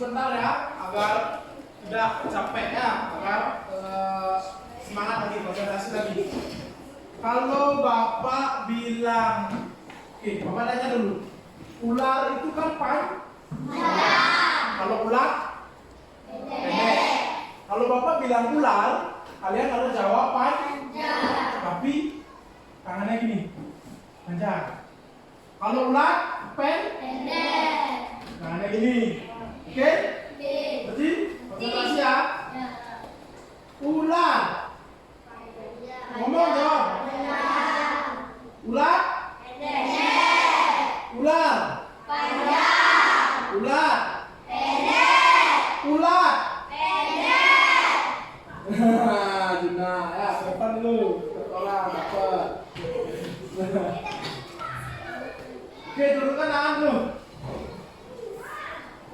sebentar ya, agar tidak capek ya, agar semangat lagi, konsentrasi lagi. Kalau Bapak bilang, Bapak tanya dulu, ular itu kan panjang. Kalau ular pendek. Kalau Bapak bilang ular, kalian harus jawab panjang. Tapi tangannya gini, panjang. Kalau ular pendek. Tangannya gini. Oke? Berarti konsentrasi ya. Ular. Ngomong jawab. Ular. Ular. Ular. Ular. Juna, ya, depan dulu. Sekolah, dapat. Oke, turunkan tangan dulu.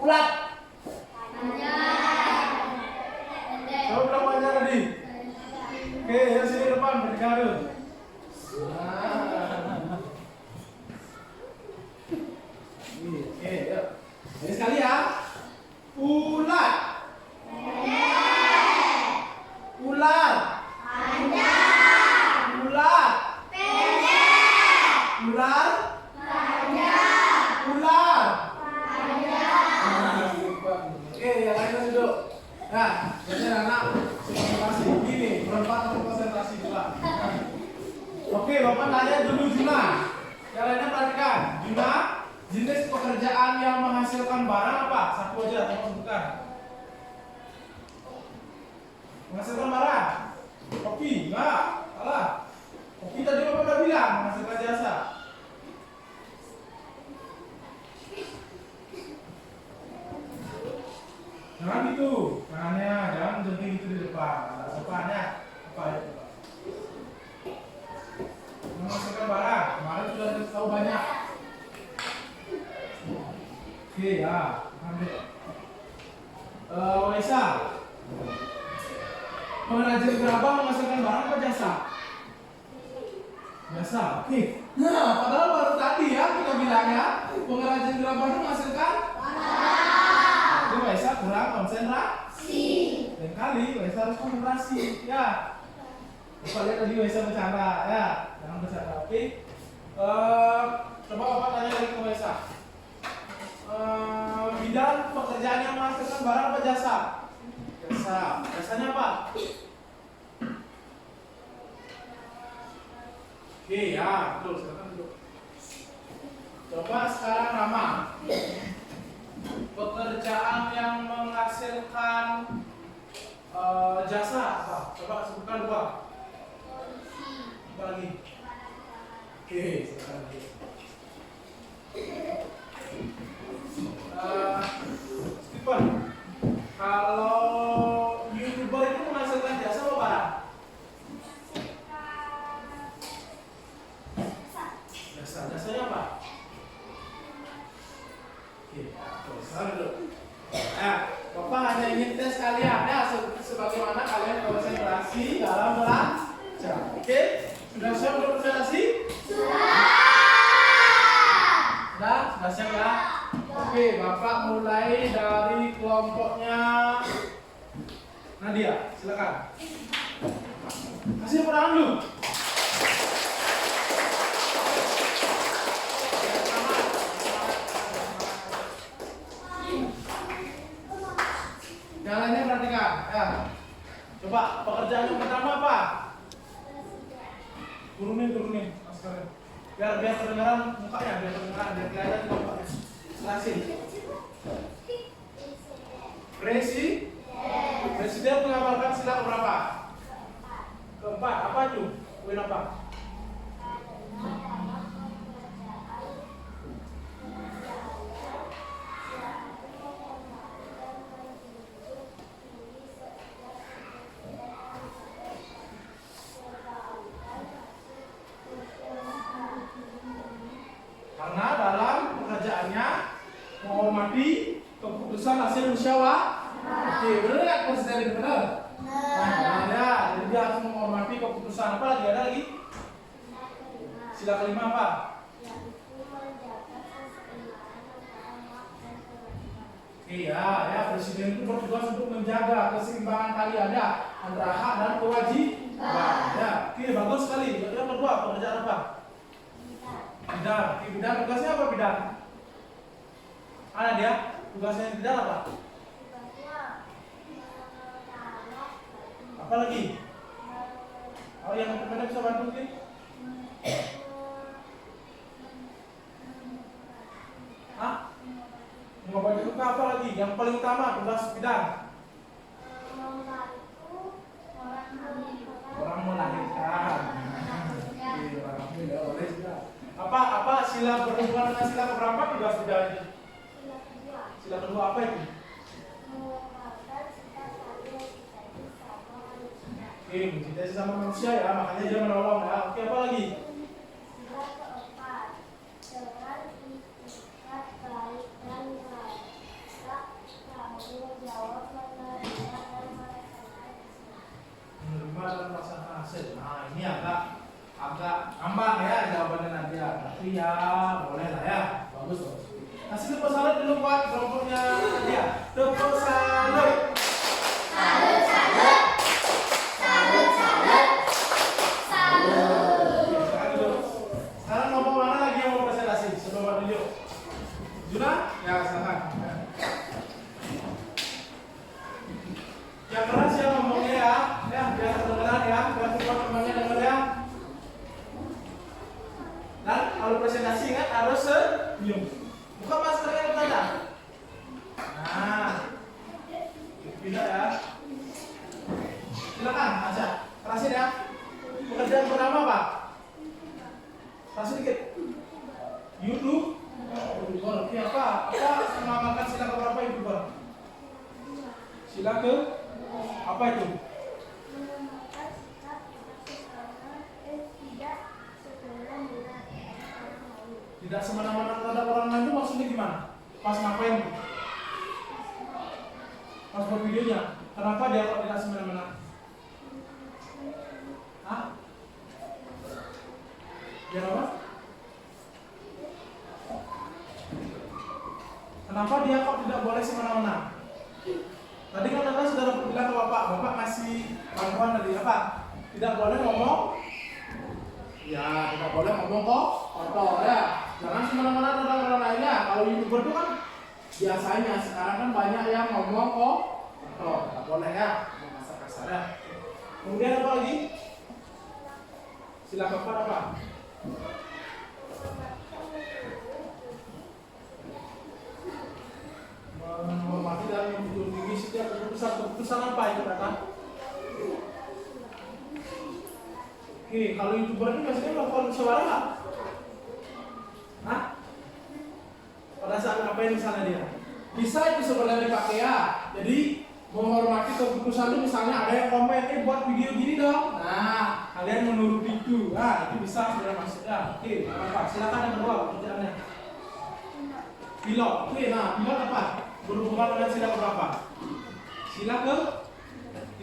Ulat. Kamu bilang panjang tadi. Oke, ya sini depan, bertiga dulu. Oke, yuk. Jadi sekali ya. Ulat. Ular. Ular. Ular. Ular. Oke, yang lain duduk. Nah, jadi anak konsentrasi. Gini, berempat untuk konsentrasi juga. Oke, Bapak tanya dulu Juna. Yang lainnya perhatikan. Juna, jenis pekerjaan yang menghasilkan barang apa? Satu aja, teman bukan. Menghasilkan barang. Kopi, enggak. Salah. Kopi tadi Bapak udah bilang menghasilkan jasa. Jangan gitu, tangannya jangan jengking gitu di depan. Depannya apa itu? Menghasilkan barang. Kemarin sudah tahu banyak. Oke ya, ambil. Waisa, pengrajin gerabah menghasilkan barang apa jasa? Jasa. Oke. Nah, padahal baru tadi ya kita bilangnya pengrajin gerabah itu menghasilkan barang. Waisa kurang konsentrasi. Dan kali Waisa harus konsentrasi. Ya. Bapak lihat tadi Waisa bercanda ya, jangan bercanda. Oke. Coba Bapak tanya lagi ke Waisa. Bidang pekerjaan yang menghasilkan barang apa jasa? Jasa. Jasanya apa? Oke ya, betul. Silakan duduk. Coba sekarang Rama. Pekerjaan yang menghasilkan jasa apa? Coba sebutkan dua. Apa lagi? Oke, silakan lagi. Stephen, kalau YouTuber itu menghasilkan jasa apa barang? Jasa. Jasanya apa? Oke, salah dulu. Bapak hanya ingin tes kalian ya, sebagaimana kalian konsentrasi dalam belajar. Oke, sudah siap untuk konsentrasi? Sudah siap ya? Oke, Bapak mulai dari kelompoknya Nadia, silakan. Kasih perangan dulu. Yang lainnya perhatikan ya. Coba pekerjaan yang pertama apa? Turunin maskernya. Biar kedengaran mukanya, biar kelihatan mukanya. Jelasin. Presiden mengamalkan sila keberapa? Keempat. Apa itu? Poin apa? Karena dalam pekerjaannya menghormati keputusan hasil musyawarah. Oke, benar nggak presiden itu benar? Nah, ya, jadi dia harus menghormati keputusan. Apa lagi? Ada lagi? Sila kelima apa? Iya, ya presiden itu bertugas untuk menjaga keseimbangan kalian ya antara hak dan kewajiban. Ya, oke bagus sekali. Yang kedua pekerjaan apa? Bidar. Oke, bidar tugasnya apa bidar? Mana dia? Tugasnya bidar apa? Apa lagi? Oh, yang teman-teman bisa bantu mungkin? Hah? Mengobati luka apa lagi? Yang paling utama tugas bidang. Orang melahirkan. Apa sila berhubungan dengan sila keberapa tugas bidang itu? Sila kedua apa itu? Oke, mencintai sesama manusia ya, makanya dia menolong ya. Oke, apa lagi? Menerima dan melaksanakan hasil. Nah, ini agak ngambang ya jawabannya nanti ya. Tapi ya boleh lah ya. Bagus. Kasih tepuk salut dulu buat kelompoknya dia. Tepuk salut. Salut, salut. Salut, salut. Salut. Sekarang kelompok mana lagi yang mau presentasi sebelum Pak Juna? Ya, silakan. Yang keras ya ngomongnya ya, biar kedengeran ya, biar semua temannya denger ya. Dan kalau presentasi kan harus senyum. Buka maskernya ke tanda. Nah, pindah ya. Silakan, Asya. Kerasin ya. Pekerjaan pertama Pak. Kasih sedikit. YouTube. YouTuber. Oke, apa mengamalkan sila keberapa YouTuber? Sila ke apa itu? Tidak semena-mena terhadap orang lain itu maksudnya gimana? Pas ngapain? Pas buat videonya. Kenapa dia kok tidak semena-mena? Hah? Dia apa? Kenapa dia kok tidak boleh semena-mena? Tadi kan Anda sudah bilang ke Bapak ngasih bantuan tadi apa? Tidak boleh ngomong. Ya, tidak boleh ngomong kok kotor ya. Jangan semena-mena tentang orang lainnya. Kalau YouTuber itu kan biasanya sekarang kan banyak yang ngomong kok kotor. Tidak boleh ya, kasar-kasar ya. Kemudian apa lagi? Sila keempat apa? Menghormati dan menjunjung tinggi setiap keputusan apa itu kata? Oke, kalau YouTuber itu biasanya melakukan suara nggak? Hah? Pada saat ngapain misalnya dia? Bisa itu sebenarnya dipakai ya. Jadi menghormati keputusan itu misalnya ada yang komen, buat video gini dong. Nah, kalian menuruti itu. Nah, itu bisa sebenarnya maksudnya. Oke, apa? Silakan yang kedua pekerjaannya. Pilot. Oke, nah pilot apa? Berhubungan dengan sila berapa? Sila ke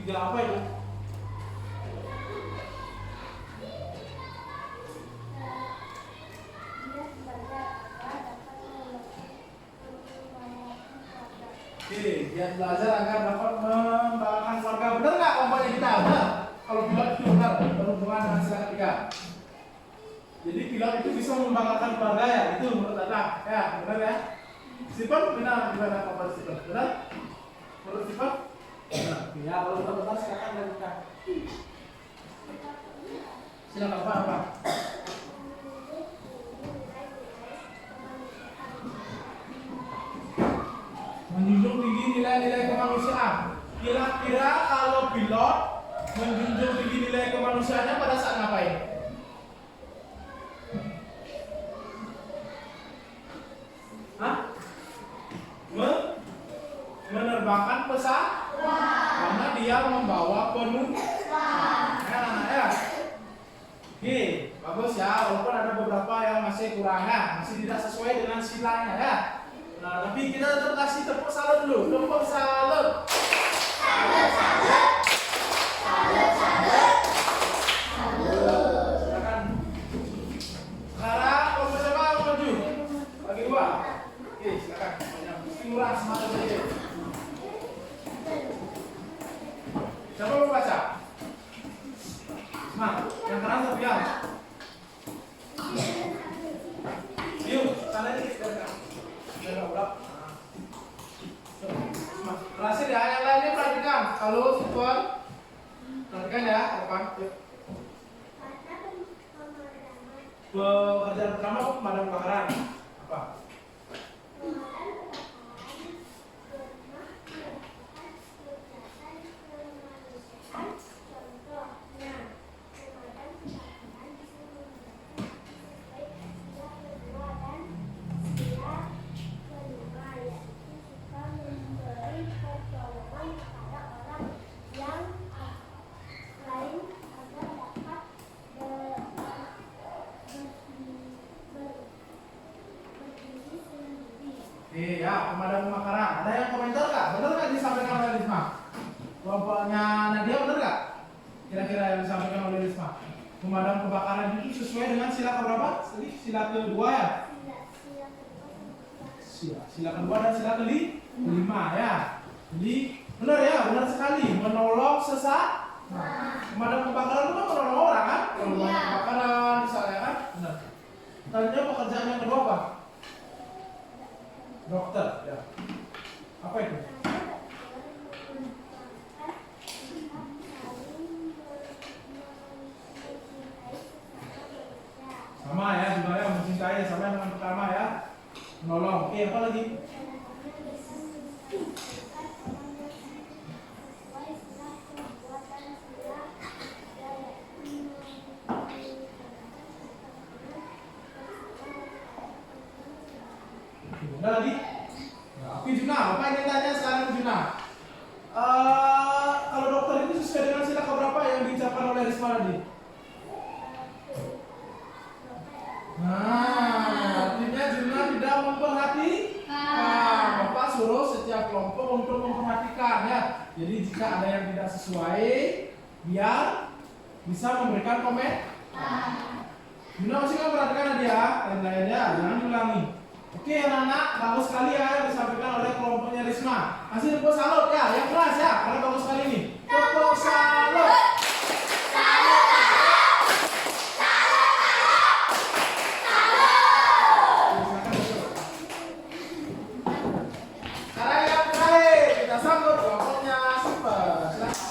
3 apa itu? Oke, dia belajar agar dapat membanggakan keluarga. Benar nggak kelompoknya kita? Benar. Kalau pilot itu benar berhubungan dengan sila ketiga. Jadi pilot itu bisa membanggakan keluarga ya, itu menurut Anda. Ya, benar ya. Sifat benar, gimana kabar sifat? Benar? Menurut sifat? Benar. Ya, kalau benar silakan lanjutkan. Silakan apa? Menjunjung tinggi nilai-nilai kemanusiaan. Kira-kira kalau pilot menjunjung tinggi nilai kemanusiaannya pada saat ngapain? Hah? Menerbangkan pesawat karena dia membawa penumpang. Ya. Oke, bagus ya. Walaupun ada beberapa yang masih kurang ya, masih tidak sesuai dengan silanya ya. Nah, tapi kita tetap kasih tepuk salut dulu. Tepuk salut. Salut, salut. Salut, salut. Salut. Silakan. Sekarang kelompok siapa maju? Bagi dua. Oke, silakan. Stimulan semangat belajar. Siapa mau baca? Semangat. Yang keras atau diam? Yuk, sana ini kita udah ulang. Berhasil ya, yang lainnya perhatikan. Kalau Situan, perhatikan ya, ke depan. Yuk. Pekerjaan pertama pemadam kebakaran. Apa? Iya, pemadam kebakaran. Ada yang komentar nggak? Benar nggak disampaikan oleh Risma? Kelompoknya Nadia benar nggak? Kira-kira yang disampaikan oleh Risma. Pemadam kebakaran itu sesuai dengan sila keberapa? Sila kedua ya? Sila kedua dan sila kelima ya. Jadi benar ya, benar sekali. Menolong pemadam kebakaran itu kan menolong orang kan? Kalau banyak kebakaran misalnya kan? Benar. Tadinya pekerjaan yang kedua apa? Dokter, ya. Apa itu? Sama ya, juga ya mencintai sama dengan pertama ya. Menolong. Oke, apa lagi? Ada lagi? Nah, oke Juna, Bapak ingin tanya sekarang Juna. Kalau dokter itu sesuai dengan sila keberapa yang diucapkan oleh Risma tadi? Nah, artinya Juna tidak memperhatikan. Bapak suruh setiap kelompok untuk memperhatikan ya. Jadi jika ada yang tidak sesuai, biar bisa memberikan komen. Juna masih kan perhatikan tadi ya, lain-lainnya jangan diulangi. Oke anak-anak, bagus sekali ya yang disampaikan oleh kelompoknya Risma. Kasih tepuk salut ya, yang keras ya, karena bagus sekali ini. Tepuk salut. Sekarang yang terakhir, kita sambut kelompoknya Super. Silakan.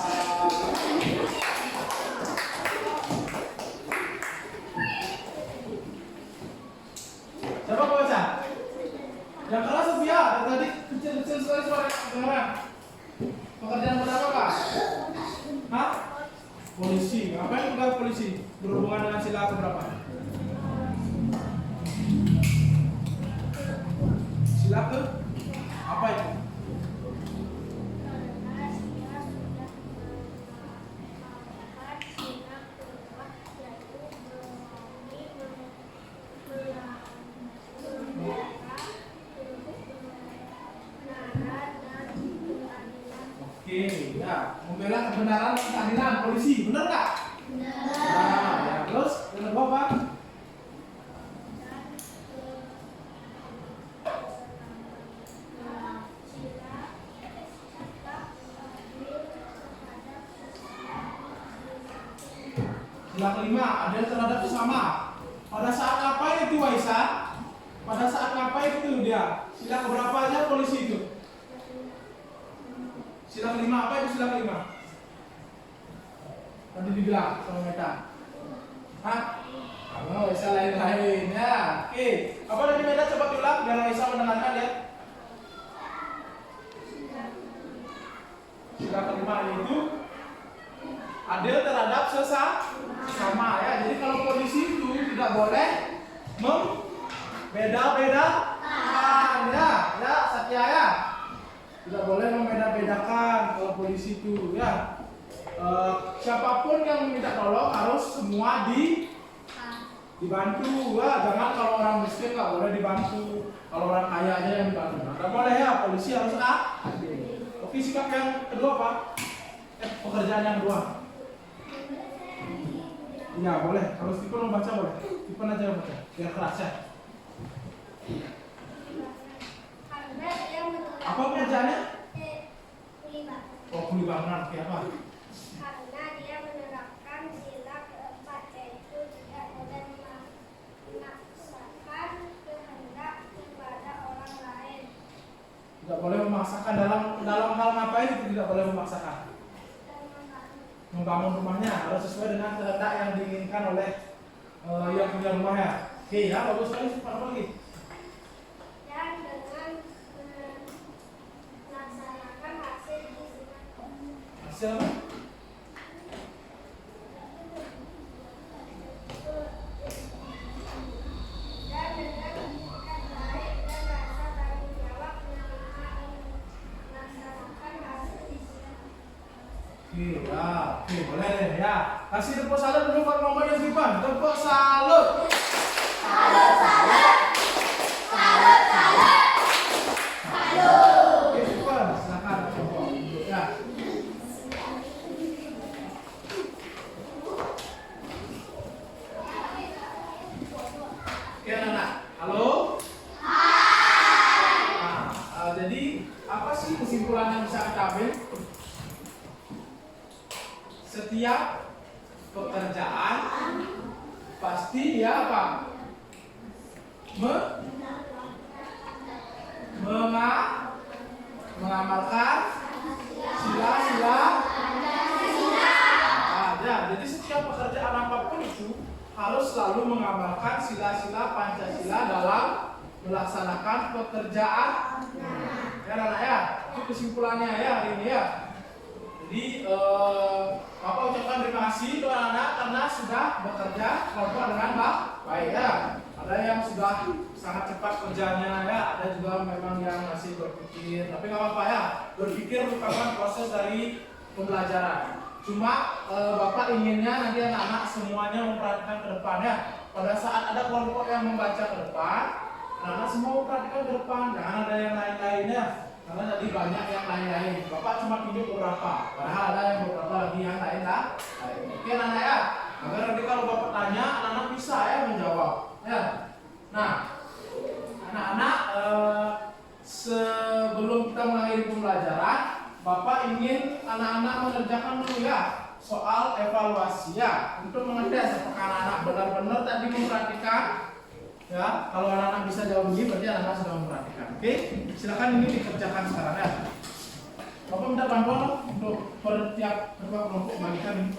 Siapa mau baca? Yang keras Sofia, yang tadi kecil-kecil sekali suara kedengaran. Pekerjaan pertama apa? Hah? Polisi. Apa yang tugas polisi? Berhubungan dengan sila keberapa? Sila ke? Apa itu? Oke, ya, membela kebenaran dan keadilan polisi, benar nggak? Benar. Nah, ya, terus yang kedua apa? Sila kelima, adil terhadap sesama. Pada saat ngapain itu Waisa? Pada saat ngapain itu dia? Sila keberapa aja polisi itu? Sila kelima, apa itu sila kelima? Tadi dibilang sama Meta. Hah? Kalau Waisa lain-lain ya. Oke, apa tadi Meta coba diulang biar Waisa mendengarkan ya. Sila kelima itu adil terhadap sesama ya. Jadi kalau polisi itu tidak boleh membeda-bedakan ya Satya ya. Tidak boleh membeda-bedakan kalau polisi itu ya. Siapapun yang minta tolong harus semua dibantu ya. Jangan kalau orang miskin nggak boleh dibantu. Kalau orang kaya aja yang dibantu. Nggak boleh ya. Polisi harus adil. Oke, sikap yang kedua apa? Pekerjaan yang kedua. Iya boleh. Kalau Stephen mau baca boleh. Stephen aja yang baca. Biar keras ya. Ada yang ulangan kayak apa? Karena dia menerapkan sila keempat, yaitu tidak boleh memaksakan kehendak kepada orang lain. Tidak boleh memaksakan dalam hal ngapain itu tidak boleh memaksakan? Membangun rumahnya harus sesuai dengan kehendak yang diinginkan oleh yang punya rumahnya. Oke ya, bagus sekali. Apa lagi? Dan dengan melaksanakan hasil gizinya. Hasil apa? Dan dengan etikat baik dan rasa tanggung jawab menerima melaksanakan hasil gizinya. Oke, ya, oke, boleh deh ya. Kasih tepuk salut dulu buat Mama Yosifan. Tepuk salut. Salut, salut. Salut, salut. Salut. Oke, Yosifan, silakan duduk ya. Oke, anak-anak. Halo. Nah, jadi apa sih kesimpulan yang bisa kita ambil? Setiap pekerjaan pasti ya apa? Mengamalkan sila-sila. Jadi setiap pekerjaan apapun itu harus selalu mengamalkan sila-sila Pancasila dalam melaksanakan pekerjaan. Ya anak ya, itu kesimpulannya ya hari ini ya. Jadi Bapak ucapkan terima kasih untuk anak-anak karena sudah bekerja kelompok dengan baik ya. Ada yang sudah sangat cepat kerjanya ya, ada juga memang yang masih berpikir. Tapi nggak apa-apa ya, berpikir merupakan proses dari pembelajaran. Cuma Bapak inginnya nanti anak-anak semuanya memperhatikan ke depan ya. Pada saat ada kelompok yang membaca ke depan, anak-anak semua memperhatikan ke depan, jangan ada yang lain-lainnya. Karena tadi banyak yang lain-lain. Bapak cuma tunjuk beberapa, padahal ada yang beberapa lagi yang lain lah. Oke anak-anak ya, agar nanti kalau Bapak tanya, anak-anak bisa ya menjawab. Ya. Nah, anak-anak sebelum kita mengakhiri pembelajaran, Bapak ingin anak-anak mengerjakan dulu ya soal evaluasi ya, untuk mengetes apakah anak-anak benar-benar tadi memperhatikan. Ya, kalau anak-anak bisa jawab begini berarti anak-anak sudah memperhatikan. Oke, silakan ini dikerjakan sekarang ya. Bapak minta bantuan untuk per tiap kelompok bagikan ini.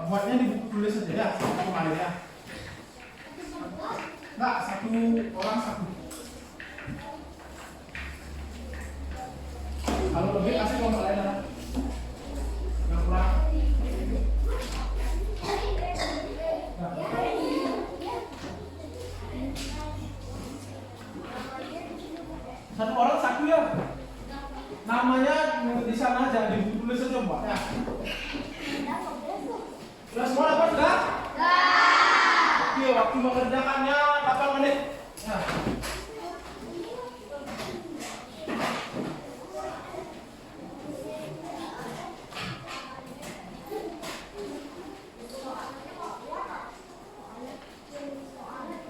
Buatnya di buku tulis saja ya, satu kemarin ya. Enggak, satu orang satu. Kalau lebih kasih kelompok lain anak. Yang kurang. Satu orang satu ya. Namanya di sana aja di buku tulis saja Mbak ya. Sudah semua dapat enggak? Oke, waktu mengerjakannya 8 menit. Ya.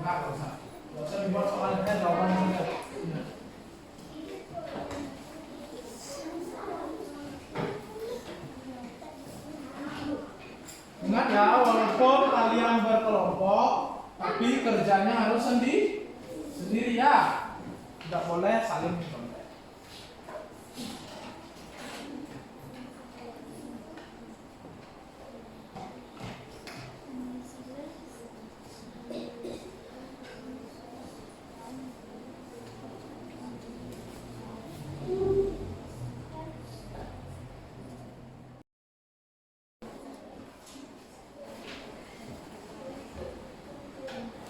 Enggak usah. Enggak usah dibuat soalnya jawabannya saja. Ingat ya, walaupun kalian berkelompok, tapi kerjanya harus sendiri ya. Tidak boleh saling mencontek.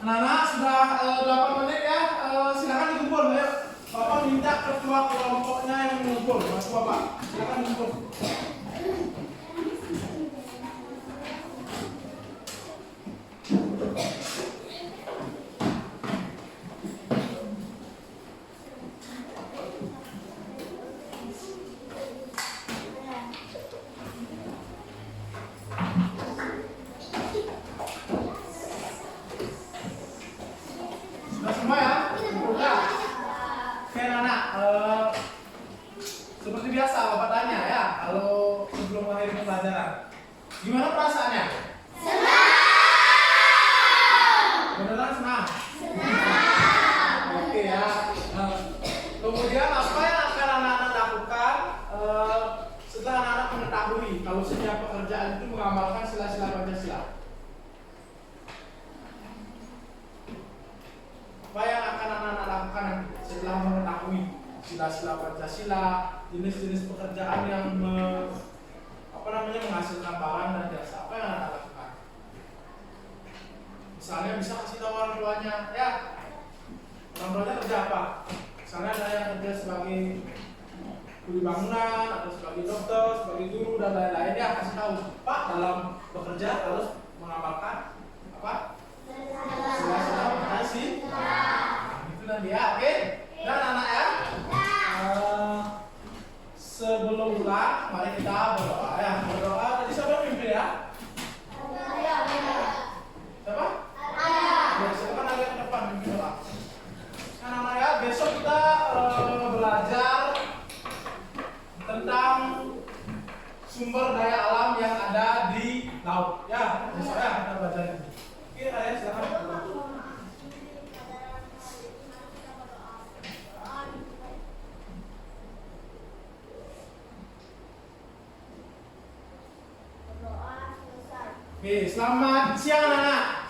Anak-anak sudah 8 menit ya, silakan dikumpul ya. Bapak minta ketua kelompoknya yang mengumpul, Mas Bapak, silakan dikumpul. Sudah semua ya? Sudah. Oke, anak-anak. seperti biasa Bapak tanya ya, kalau sebelum akhir pembelajaran. Gimana perasaannya? Beneran senang? Oke ya. Kemudian apa yang akan anak-anak lakukan setelah anak-anak mengetahui kalau setiap pekerjaan itu mengamalkan sila-sila Pancasila? Apa yang akan anak-anak lakukan setelah mengetahui sila-sila Pancasila, jenis-jenis pekerjaan yang menghasilkan barang dan jasa? Apa yang anak-anak lakukan? Misalnya bisa kasih tahu orang tuanya, ya orang tuanya kerja apa? Misalnya ada yang kerja sebagai kuli bangunan atau sebagai dokter, sebagai guru dan lain-lain, ya kasih tahu, Pak, dalam bekerja harus mengamalkan apa? Sila-sila Pancasila. Nah, itu nanti ya, oke? Dan anak ya. Sebelum pulang, mari kita berdoa ya. Berdoa. Tadi siapa yang mimpin ya? Siapa? Ya, silakan agak ke depan mimpin doa. Anak-anak ya, besok kita belajar tentang sumber daya alam yang ada di laut. Ya, besok ya kita belajar itu. Oke, ayah silakan. Oke, selamat siang anak-anak.